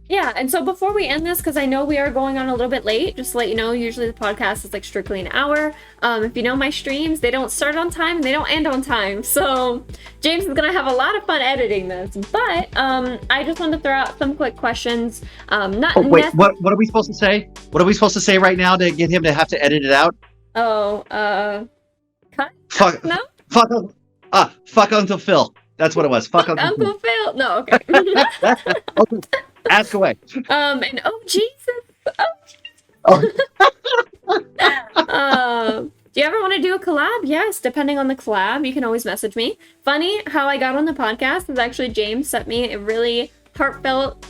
Yeah, and so before we end this, because I know we are going on a little bit late, just to let you know, usually the podcast is like strictly an hour. If you know my streams, they don't start on time, they don't end on time. So James is gonna have a lot of fun editing this. But I just wanted to throw out some quick questions. What are we supposed to say? What are we supposed to say right now to get him to have to edit it out? Cut? Fuck. No. Fuck Uncle Phil. That's what it was. Fuck Uncle Phil. No, okay. Okay. Ask away. And Jesus. Do you ever want to do a collab? Yes, depending on the collab, you can always message me. Funny how I got on the podcast is actually James sent me a really heartfelt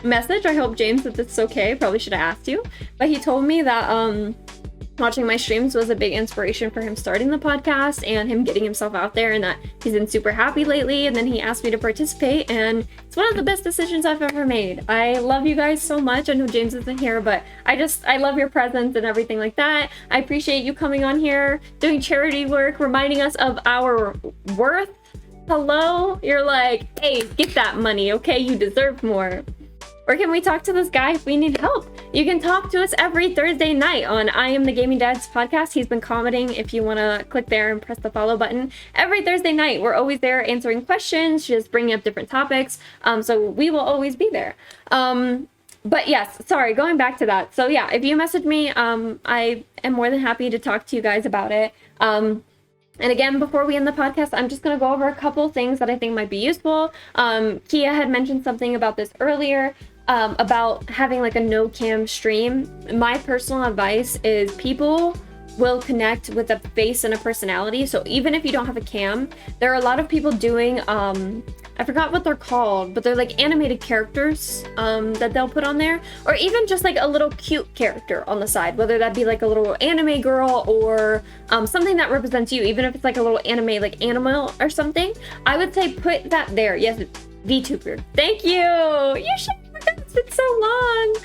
message. I hope, James, that this is okay. Probably should have asked you. But he told me that watching my streams was a big inspiration for him starting the podcast and him getting himself out there, and that he's been super happy lately. And then he asked me to participate, and it's one of the best decisions I've ever made. I love you guys so much. I know James isn't here, but I love your presence and everything like that. I appreciate you coming on here, doing charity work, reminding us of our worth. Hello? You're like, hey, get that money, okay? You deserve more. Or can we talk to this guy if we need help? You can talk to us every Thursday night on I Am the Gaming Dad's podcast. He's been commenting if you want to click there and press the follow button. Every Thursday night, we're always there answering questions, just bringing up different topics. So we will always be there. But yes, sorry, going back to that. So yeah, if you message me, I am more than happy to talk to you guys about it. And again, before we end the podcast, I'm just going to go over a couple things that I think might be useful. Kia had mentioned something about this earlier. About having like a no cam stream. My personal advice is people will connect with a face and a personality. So even if you don't have a cam, there are a lot of people doing, I forgot what they're called, but they're like animated characters that they'll put on there, or even just like a little cute character on the side, whether that be like a little anime girl or something that represents you, even if it's like a little anime like animal or something. I would say put that there. Yes, VTuber. Thank you. You should. It's been so long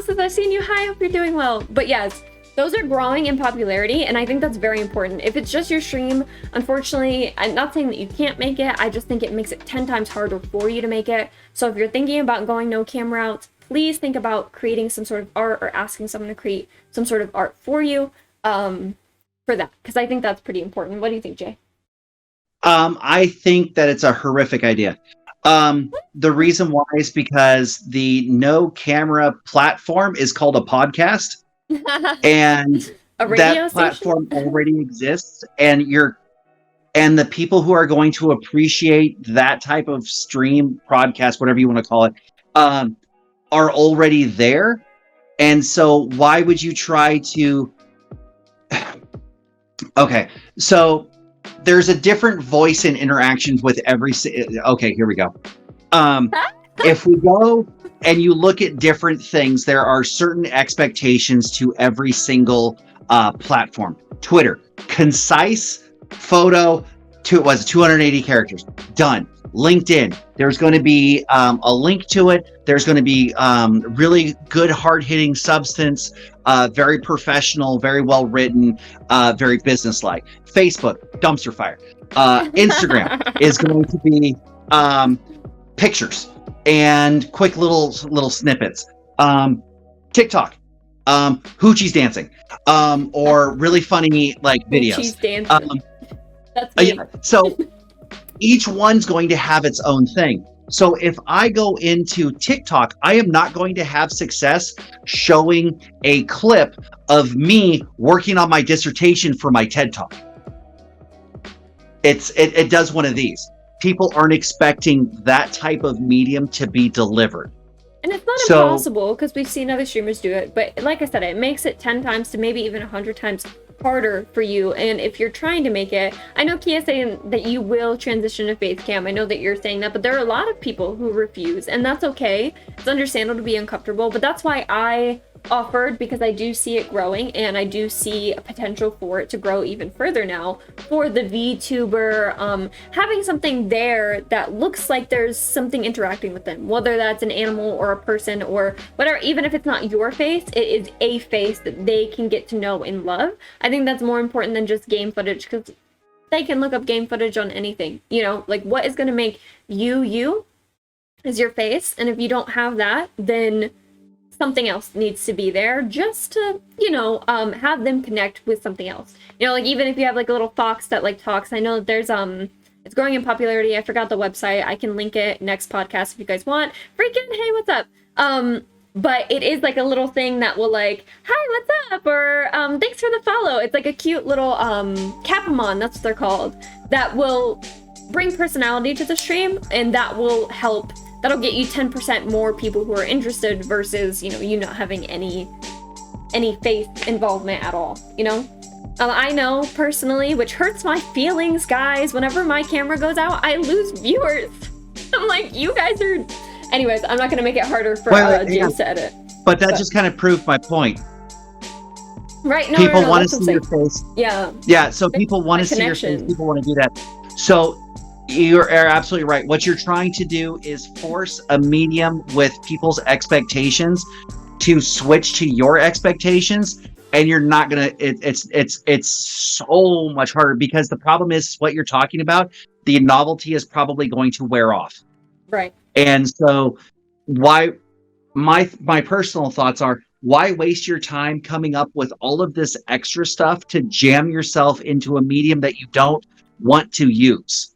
since I've seen you. Hi, hope you're doing well. But yes, those are growing in popularity, and I think that's very important. If it's just your stream, unfortunately, I'm not saying that you can't make it. I just think it makes it 10 times harder for you to make it. So if you're thinking about going no cam route, please think about creating some sort of art or asking someone to create some sort of art for you for that, because I think that's pretty important. What do you think, Jay? I think that it's a horrific idea. The reason why is because the no camera platform is called a podcast, and that platform already exists, and the people who are going to appreciate that type of stream, broadcast, whatever you want to call it, are already there. And so why would you try to okay, so there's a different voice and interactions with every. Okay, here we go. If we go and you look at different things, there are certain expectations to every single platform. Twitter, concise photo, 280 characters, done. LinkedIn, there's going to be a link to it. There's going to be really good, hard-hitting substance, very professional, very well written, very business-like. Facebook, dumpster fire. Instagram is going to be pictures and quick little snippets. TikTok, Hoochie's dancing, or really funny like videos. Hoochie's dancing. That's me. So each one's going to have its own thing. So if I go into TikTok, I am not going to have success showing a clip of me working on my dissertation for my TED Talk. It does one of these. People aren't expecting that type of medium to be delivered. And it's not impossible, because we've seen other streamers do it, but like I said, it makes it 10 times to maybe even 100 times harder for you. And if you're trying to make it, I know Kia's saying that you will transition to faith cam. I know that you're saying that, but there are a lot of people who refuse, and that's okay. It's understandable to be uncomfortable, but that's why I offered, because I do see it growing, and I do see a potential for it to grow even further now for the VTuber, having something there that looks like there's something interacting with them, whether that's an animal or a person or whatever. Even if it's not your face, it is a face that they can get to know and love. I think that's more important than just game footage, because they can look up game footage on anything, you know, like what is going to make you is your face. And if you don't have that, then something else needs to be there just to, you know, have them connect with something else. You know, like even if you have like a little fox that like talks, I know that there's, it's growing in popularity. I forgot the website. I can link it next podcast if you guys want. Freaking, hey, what's up? But it is like a little thing that will like, hi, what's up? Or thanks for the follow. It's like a cute little Capamon, that's what they're called, that will bring personality to the stream, and that will help. That'll get you 10% more people who are interested versus, you know, you not having any face involvement at all, you know? I know personally, which hurts my feelings, guys, whenever my camera goes out, I lose viewers. I'm like, you guys are... Anyways, I'm not going to make it harder for James to edit. But that just kind of proved my point. Right, no, people no, want to see your face. Yeah. Yeah, so people want to see your face. People want to do that. So you're absolutely right. What you're trying to do is force a medium with people's expectations to switch to your expectations, and you're not gonna. It's so much harder, because the problem is what you're talking about. The novelty is probably going to wear off. Right. And so, why? My personal thoughts are: why waste your time coming up with all of this extra stuff to jam yourself into a medium that you don't want to use?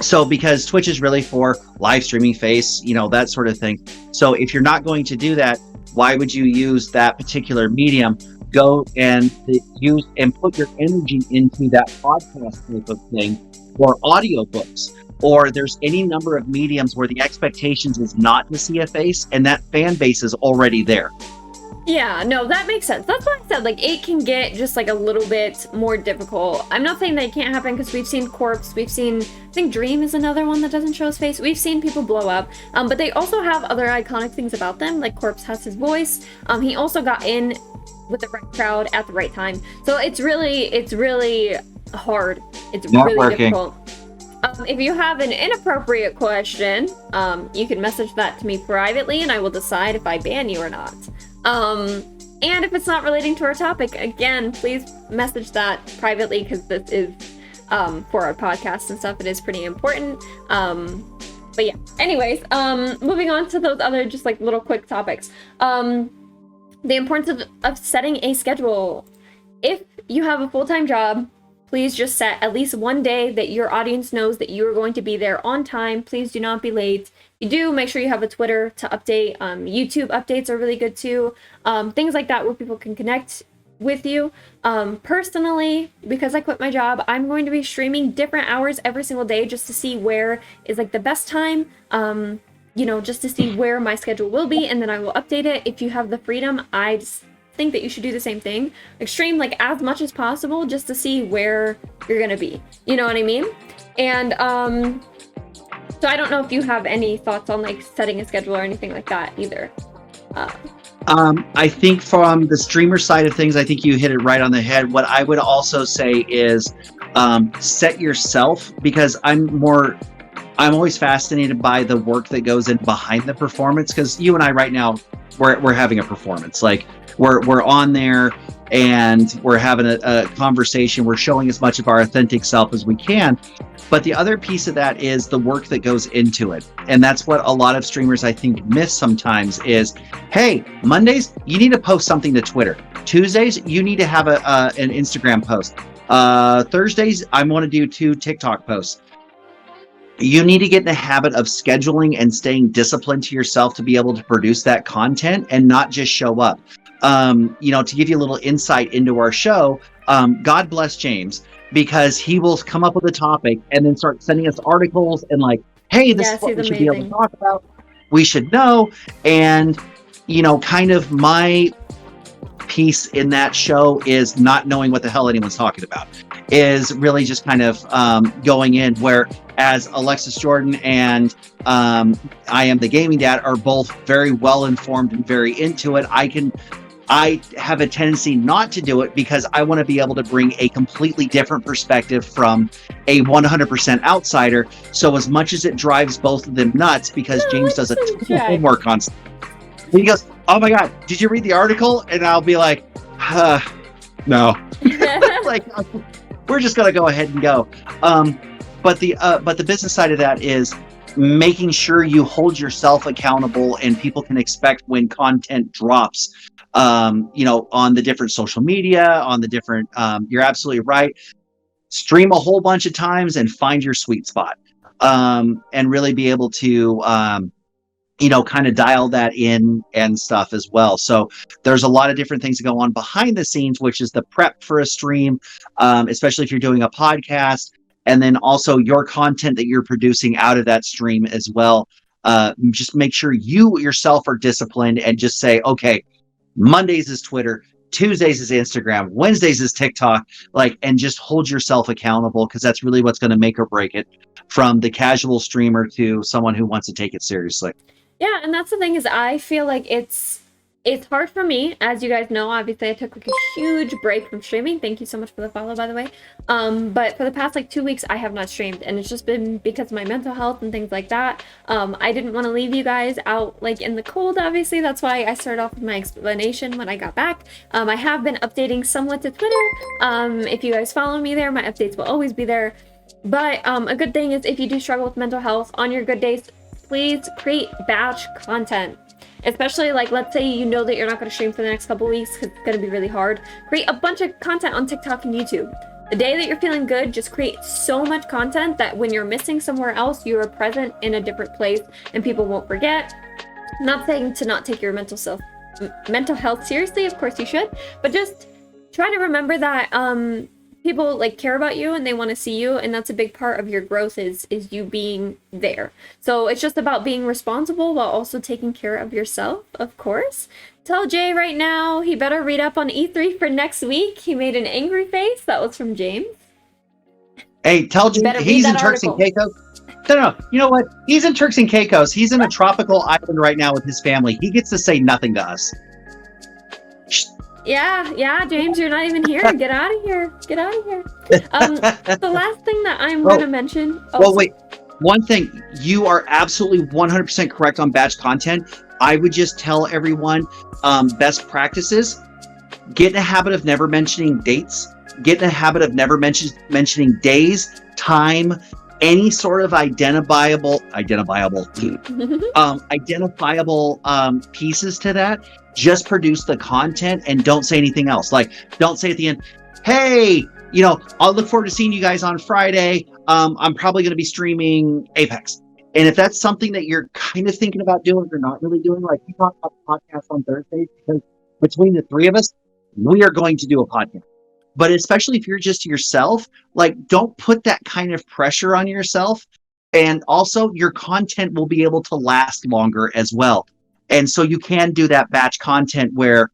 So, because Twitch is really for live streaming, face, you know, that sort of thing. So if you're not going to do that, why would you use that particular medium? Go and use and put your energy into that podcast type of thing, or audiobooks, or there's any number of mediums where the expectations is not to see a face, and that fan base is already there. Yeah, no, that makes sense. That's why I said, like, it can get just, like, a little bit more difficult. I'm not saying that it can't happen, because we've seen Corpse, we've seen, I think Dream is another one that doesn't show his face. We've seen people blow up, but they also have other iconic things about them, like Corpse has his voice. He also got in with the right crowd at the right time. So it's really hard. It's not really working. difficult. If you have an inappropriate question, you can message that to me privately, and I will decide if I ban you or not. And if it's not relating to our topic, again, please message that privately, because this is for our podcast and stuff. It is pretty important. But yeah, anyways, moving on to those other just like little quick topics. The importance of setting a schedule. If you have a full-time job, please just set at least one day that your audience knows that you are going to be there on time. Please do not be late. You do, make sure you have a Twitter to update. YouTube updates are really good too. Things like that where people can connect with you. Personally, because I quit my job, I'm going to be streaming different hours every single day just to see where is like the best time. You know, just to see where my schedule will be, and then I will update it. If you have the freedom, I just think that you should do the same thing. Like, stream like as much as possible just to see where you're gonna be. You know what I mean? And so I don't know if you have any thoughts on like setting a schedule or anything like that either. I think from the streamer side of things, I think you hit it right on the head. What I would also say is set yourself, because I'm always fascinated by the work that goes in behind the performance, because you and I right now, we're having a performance. Like we're on there and we're having a conversation. We're showing as much of our authentic self as we can. But the other piece of that is the work that goes into it. And that's what a lot of streamers, I think, miss sometimes is, hey, Mondays, you need to post something to Twitter. Tuesdays, you need to have an Instagram post. Thursdays, I want to do 2 TikTok posts. you need to get in the habit of scheduling and staying disciplined to yourself to be able to produce that content and not just show up. To give you a little insight into our show, God bless James, because he will come up with a topic and then start sending us articles and like, hey, this is what we should be able to talk about. We should know. And, kind of my piece in that show is not knowing what the hell anyone's talking about, is really just kind of going in, where as Alexis Jordan and I Am the Gaming Dad are both very well informed and very into it. I have a tendency not to do it because I want to be able to bring a completely different perspective from a 100% outsider. So as much as it drives both of them nuts, because James does a ton of homework on stuff. He goes, oh my God, did you read the article? And I'll be like, no. Like, we're just going to go ahead and go. But the business side of that is making sure you hold yourself accountable and people can expect when content drops, on the different social media, on the different, you're absolutely right. Stream a whole bunch of times and find your sweet spot, and really be able to, kind of dial that in and stuff as well. So there's a lot of different things that go on behind the scenes, which is the prep for a stream, especially if you're doing a podcast, and then also your content that you're producing out of that stream as well. Just make sure you yourself are disciplined and just say, okay, Mondays is Twitter, Tuesdays is Instagram, Wednesdays is TikTok, and just hold yourself accountable, because that's really what's going to make or break it from the casual streamer to someone who wants to take it seriously. Yeah, and that's the thing, is I feel like it's hard for me. As you guys know, obviously I took a huge break from streaming. Thank you so much for the follow, by the way. But for the past 2 weeks, I have not streamed, and it's just been because of my mental health and things like that. I didn't want to leave you guys out in the cold, obviously. That's why I started off with my explanation when I got back. I have been updating somewhat to Twitter. If you guys follow me there, my updates will always be there. But a good thing is, if you do struggle with mental health, on your good days, please create batch content. Especially let's say you know that you're not going to stream for the next couple weeks because it's going to be really hard. Create a bunch of content on TikTok and YouTube. The day that you're feeling good, just create so much content that when you're missing somewhere else, you are present in a different place and people won't forget. I'm not saying to not take your mental health seriously, of course you should, but just try to remember that people care about you and they want to see you, and that's a big part of your growth is you being there. So it's just about being responsible while also taking care of yourself, of course. Tell Jay right now he better read up on E3 for next week. He made an angry face. That was from James. Hey, tell Jay he's in Turks and Caicos. No, you know what? He's in Turks and Caicos. He's in a tropical island right now with his family. He gets to say nothing to us. Yeah, James, you're not even here. Get out of here. The last thing that I'm going to mention... Well, wait. One thing. You are absolutely 100% correct on batch content. I would just tell everyone best practices. Get in a habit of never mentioning dates. Get in a habit of never mentioning days, time, any sort of identifiable pieces to that. Just produce the content and don't say anything else. Don't say at the end, hey, I'll look forward to seeing you guys on Friday. I'm probably going to be streaming Apex. And if that's something that you're kind of thinking about doing or not really doing, we talk about the podcast on Thursdays, because between the three of us, we are going to do a podcast. But especially if you're just yourself, don't put that kind of pressure on yourself. And also your content will be able to last longer as well. And so you can do that batch content where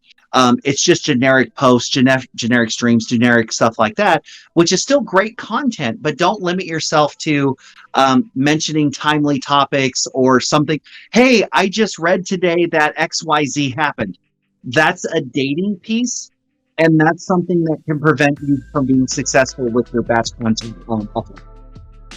it's just generic posts, generic streams, generic stuff like that, which is still great content, but don't limit yourself to mentioning timely topics or something. Hey, I just read today that XYZ happened. That's a dating piece, and that's something that can prevent you from being successful with your batch content.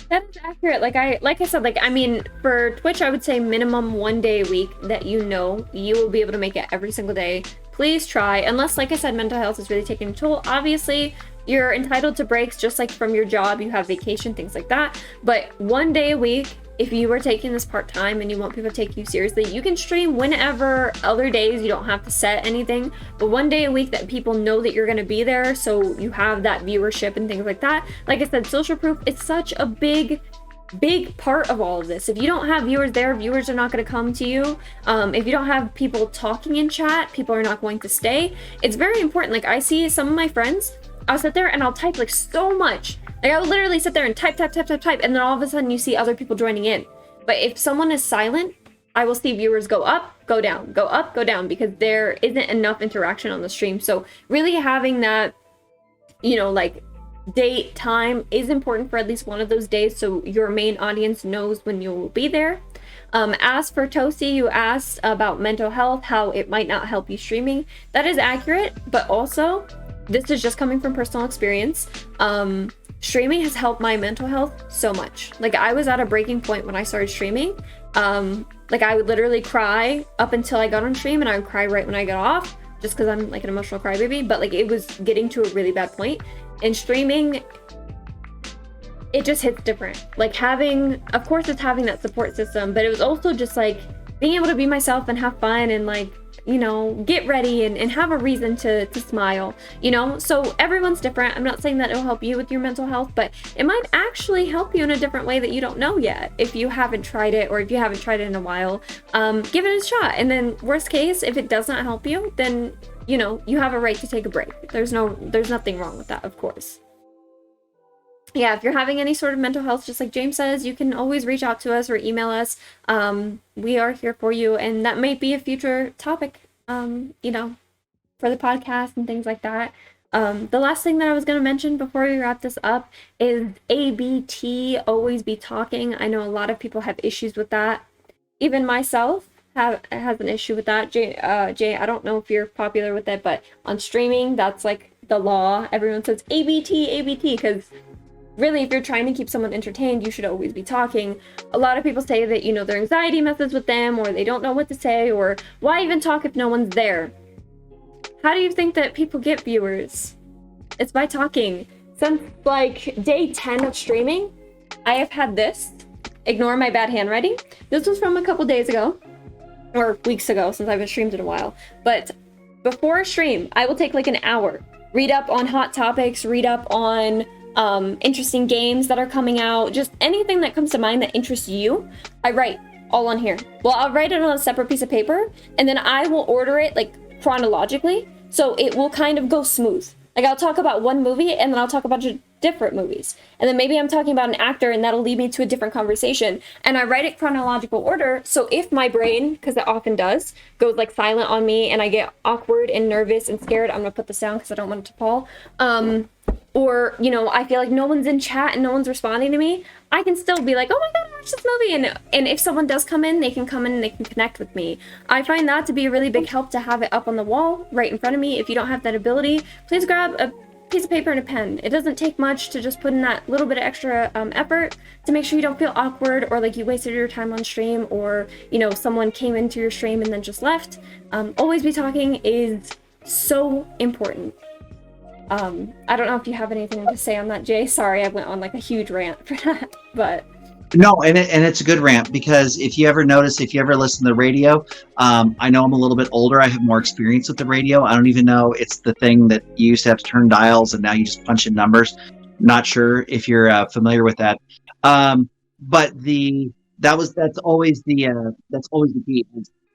That is accurate. Like I said, for Twitch, I would say minimum 1 day a week that you will be able to make it every single day. Please try, unless, like I said, mental health is really taking a toll. Obviously, you're entitled to breaks, just like from your job, you have vacation, things like that. But 1 day a week, if you are taking this part-time and you want people to take you seriously, you can stream whenever. Other days, you don't have to set anything. But 1 day a week that people know that you're going to be there, so you have that viewership and things like that. Like I said, social proof is such a big big part of all of this. If you don't have viewers there, viewers are not going to come to you. If you don't have people talking in chat, people are not going to stay. It's very important. Like, I see some of my friends, I'll sit there and I'll type like so much. Like, I will literally sit there and type, and then all of a sudden you see other people joining in. But if someone is silent, I will see viewers go up, go down, go up, go down, because there isn't enough interaction on the stream. So really having that, you know, like, date, time is important for at least one of those days, so your main audience knows when you will be there. As for Toasty, you asked about mental health, how it might not help you streaming. That is accurate, but also this is just coming from personal experience. Streaming has helped my mental health so much. Like, I was at a breaking point when I started streaming. Like, I would literally cry up until I got on stream, and I would cry right when I got off, just because I'm like an emotional crybaby. But like, it was getting to a really bad point. And streaming, it just hits different. Like, having, of course it's having that support system, but it was also just like being able to be myself and have fun and, like, you know, get ready and have a reason to smile, you know? So everyone's different. I'm not saying that it'll help you with your mental health, but it might actually help you in a different way that you don't know yet if you haven't tried it, or if you haven't tried it in a while. Give it a shot. And then worst case, if it does not help you, then, you know, you have a right to take a break. There's nothing wrong with that, of course. Yeah, if you're having any sort of mental health, just like James says, you can always reach out to us or email us. We are here for you, and that might be a future topic, you know, for the podcast and things like that. The last thing that I was going to mention before we wrap this up is ABT, always be talking. I know a lot of people have issues with that. Even myself has an issue with that. Jay, I don't know if you're popular with it, but on streaming, that's like the law. Everyone says ABT, because really, if you're trying to keep someone entertained, you should always be talking. A lot of people say that, you know, their anxiety messes with them, or they don't know what to say, or why even talk if no one's there? How do you think that people get viewers? It's by talking. Since like day 10 of streaming, I have had this. Ignore my bad handwriting. This was from a couple days ago, or weeks ago, since I haven't streamed in a while. But before a stream, I will take like an hour, read up on hot topics, read up on interesting games that are coming out, just anything that comes to mind that interests you. I write all on here. Well, I'll write it on a separate piece of paper, and then I will order it like chronologically, so it will kind of go smooth. Like, I'll talk about one movie, and then I'll talk about different movies, and then maybe I'm talking about an actor, and that'll lead me to a different conversation. And I write it chronological order, so if my brain, because it often does, goes like silent on me and I get awkward and nervous and scared, I'm gonna put this down because I don't want it to fall, or, you know, I feel like no one's in chat and no one's responding to me, I can still be like, oh my god, I watched this movie, and if someone does come in, they can come in and they can connect with me. I find that to be a really big help, to have it up on the wall right in front of me. If you don't have that ability, please grab a piece of paper and a pen. It doesn't take much to just put in that little bit of extra effort to make sure you don't feel awkward, or like you wasted your time on stream, or, you know, someone came into your stream and then just left. Always be talking is so important. I don't know if you have anything to say on that, Jay. Sorry, I went on like a huge rant for that, but no, and it's a good rant, because if you ever listen to the radio, I know I'm a little bit older. I have more experience with the radio. I don't even know it's the thing that you used to have to turn dials, and now you just punch in numbers. Not sure if you're familiar with that, but that's always the key.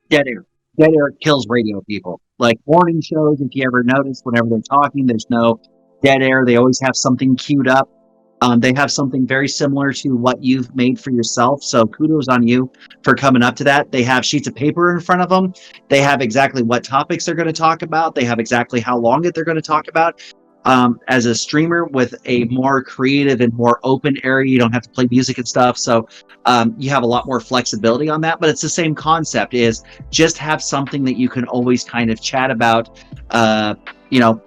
Dead air. Dead air kills radio people. Like morning shows, if you ever notice, whenever they're talking, there's no dead air. They always have something queued up. They have something very similar to what you've made for yourself. So kudos on you for coming up to that. They have sheets of paper in front of them. They have exactly what topics they're going to talk about. They have exactly how long that they're going to talk about. As a streamer with a more creative and more open area, you don't have to play music and stuff. So you have a lot more flexibility on that, but it's the same concept, is just have something that you can always kind of chat about. You know,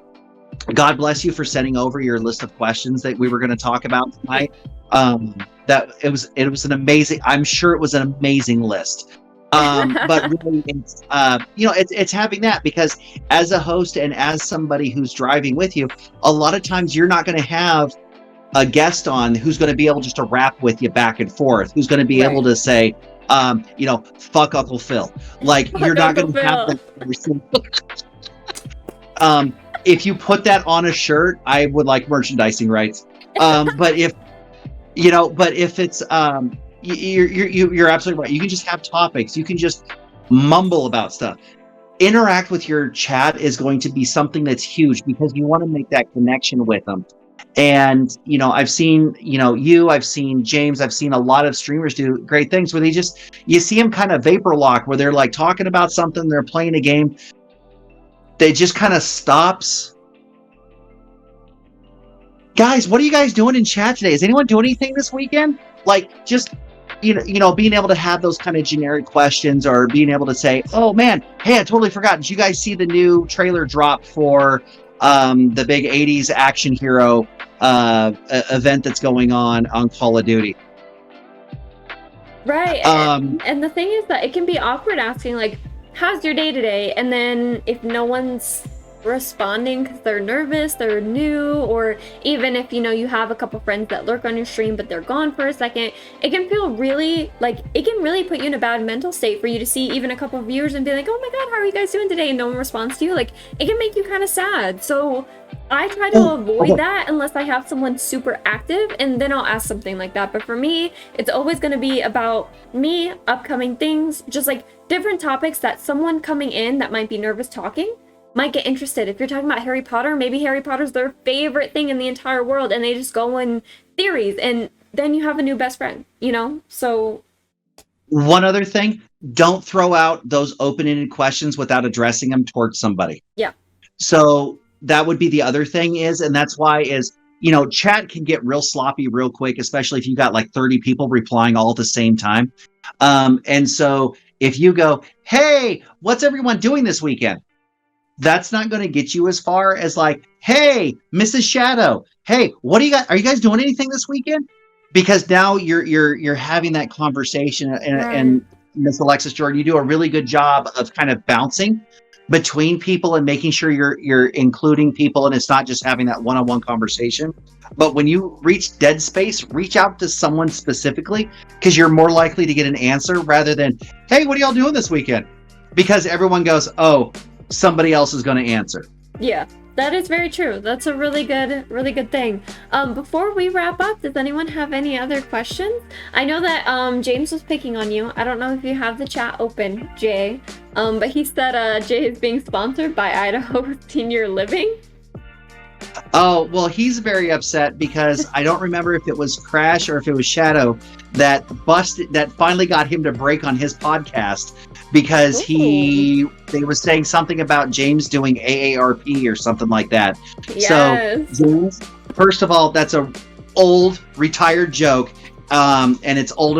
God bless you for sending over your list of questions that we were going to talk about tonight. That it was an amazing, I'm sure it was an amazing list. But really, it's it's having that, because as a host and as somebody who's driving with you, a lot of times you're not going to have a guest on who's going to be able just to rap with you back and forth, who's going to be able to say, fuck Uncle Phil. Like, you're not going to have that. If you put that on a shirt, I would like merchandising rights. But But if it's you're absolutely right. You can just have topics. You can just mumble about stuff. Interact with your chat is going to be something that's huge because you want to make that connection with them. And I've seen I've seen James, I've seen a lot of streamers do great things where you see them kind of vapor lock, where they're like talking about something, they're playing a game, they just kind of stops. Guys, what are you guys doing in chat today? Is anyone doing anything this weekend? Like, just being able to have those kind of generic questions, or being able to say, oh man, hey, I totally forgot, did you guys see the new trailer drop for the big 80s action hero event that's going on Call of Duty? Right. And the thing is that it can be awkward asking, like, how's your day today? And then if no one's responding because they're nervous, they're new, or even if you have a couple friends that lurk on your stream but they're gone for a second, it can feel really it can really put you in a bad mental state for you to see even a couple of viewers and be like, oh my god, how are you guys doing today? And no one responds to you. Like, it can make you kind of sad. So I try to avoid that unless I have someone super active, and then I'll ask something like that. But for me, it's always going to be about me, upcoming things, just like different topics that someone coming in that might be nervous talking might get interested. If you're talking about Harry Potter, maybe Harry Potter's their favorite thing in the entire world, and they just go in theories, and then you have a new best friend, So one other thing, don't throw out those open-ended questions without addressing them towards somebody. Yeah. So that would be the other thing and that's why chat can get real sloppy real quick, especially if you got like 30 people replying all at the same time. And so if you go, hey, what's everyone doing this weekend? That's not going to get you as far as like, hey, Mrs. Shadow, hey, what do you guys, are you guys doing anything this weekend? Because now you're having that conversation, and Miss Alexis Jordan, you do a really good job of kind of bouncing between people and making sure you're including people, and it's not just having that one-on-one conversation. But when you reach dead space, reach out to someone specifically, because you're more likely to get an answer rather than, hey, what are y'all doing this weekend? Because everyone goes, oh, somebody else is going to answer. Yeah, that is very true. That's a really good thing. Before we wrap up, does anyone have any other questions? I know that James was picking on you. I don't know if you have the chat open, Jay. But he said Jay is being sponsored by Idaho Senior Living. Oh, well, he's very upset because I don't remember if it was Crash or if it was Shadow that finally got him to break on his podcast, because they were saying something about James doing AARP or something like that. Yes. So, James, first of all, that's a old retired joke, and it's old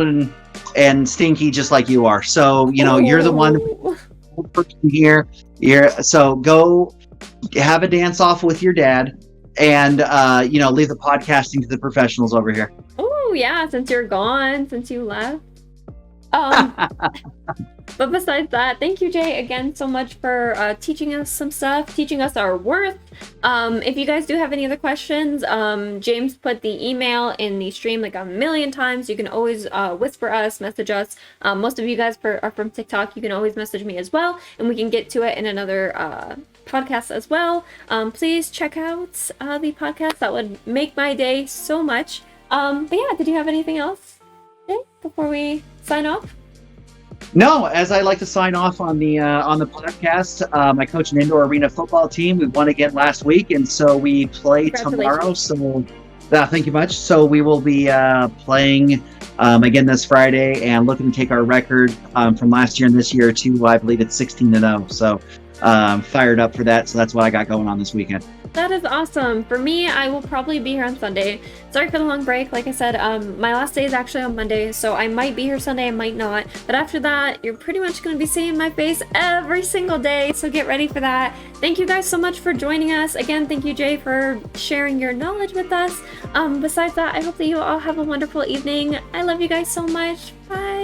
and stinky just like you are. So, you're the one person here. So go have a dance off with your dad, and leave the podcasting to the professionals over here. Oh yeah, since you're gone, since you left. But besides that, thank you, Jay, again so much for teaching us some stuff, teaching us our worth. If you guys do have any other questions, James put the email in the stream like a million times. You can always whisper us, message us. Most of you guys are from TikTok. You can always message me as well, and we can get to it in another podcast as well. Please check out the podcast. That would make my day so much. But yeah, did you have anything else, Jay, before we sign off? No, as I like to sign off on the podcast, I coach an indoor arena football team. We won again last week, and so we play tomorrow. So thank you much. So we will be playing again this Friday, and looking to take our record from last year and this year to, I believe it's 16-0. So fired up for that. So that's what I got going on this weekend. That is awesome. For me, I will probably be here on Sunday. Sorry for the long break. Like I said, my last day is actually on Monday, so I might be here Sunday, I might not. But after that, you're pretty much going to be seeing my face every single day, so get ready for that. Thank you guys so much for joining us. Again, thank you, Jay, for sharing your knowledge with us. Besides that, I hope that you all have a wonderful evening. I love you guys so much. Bye.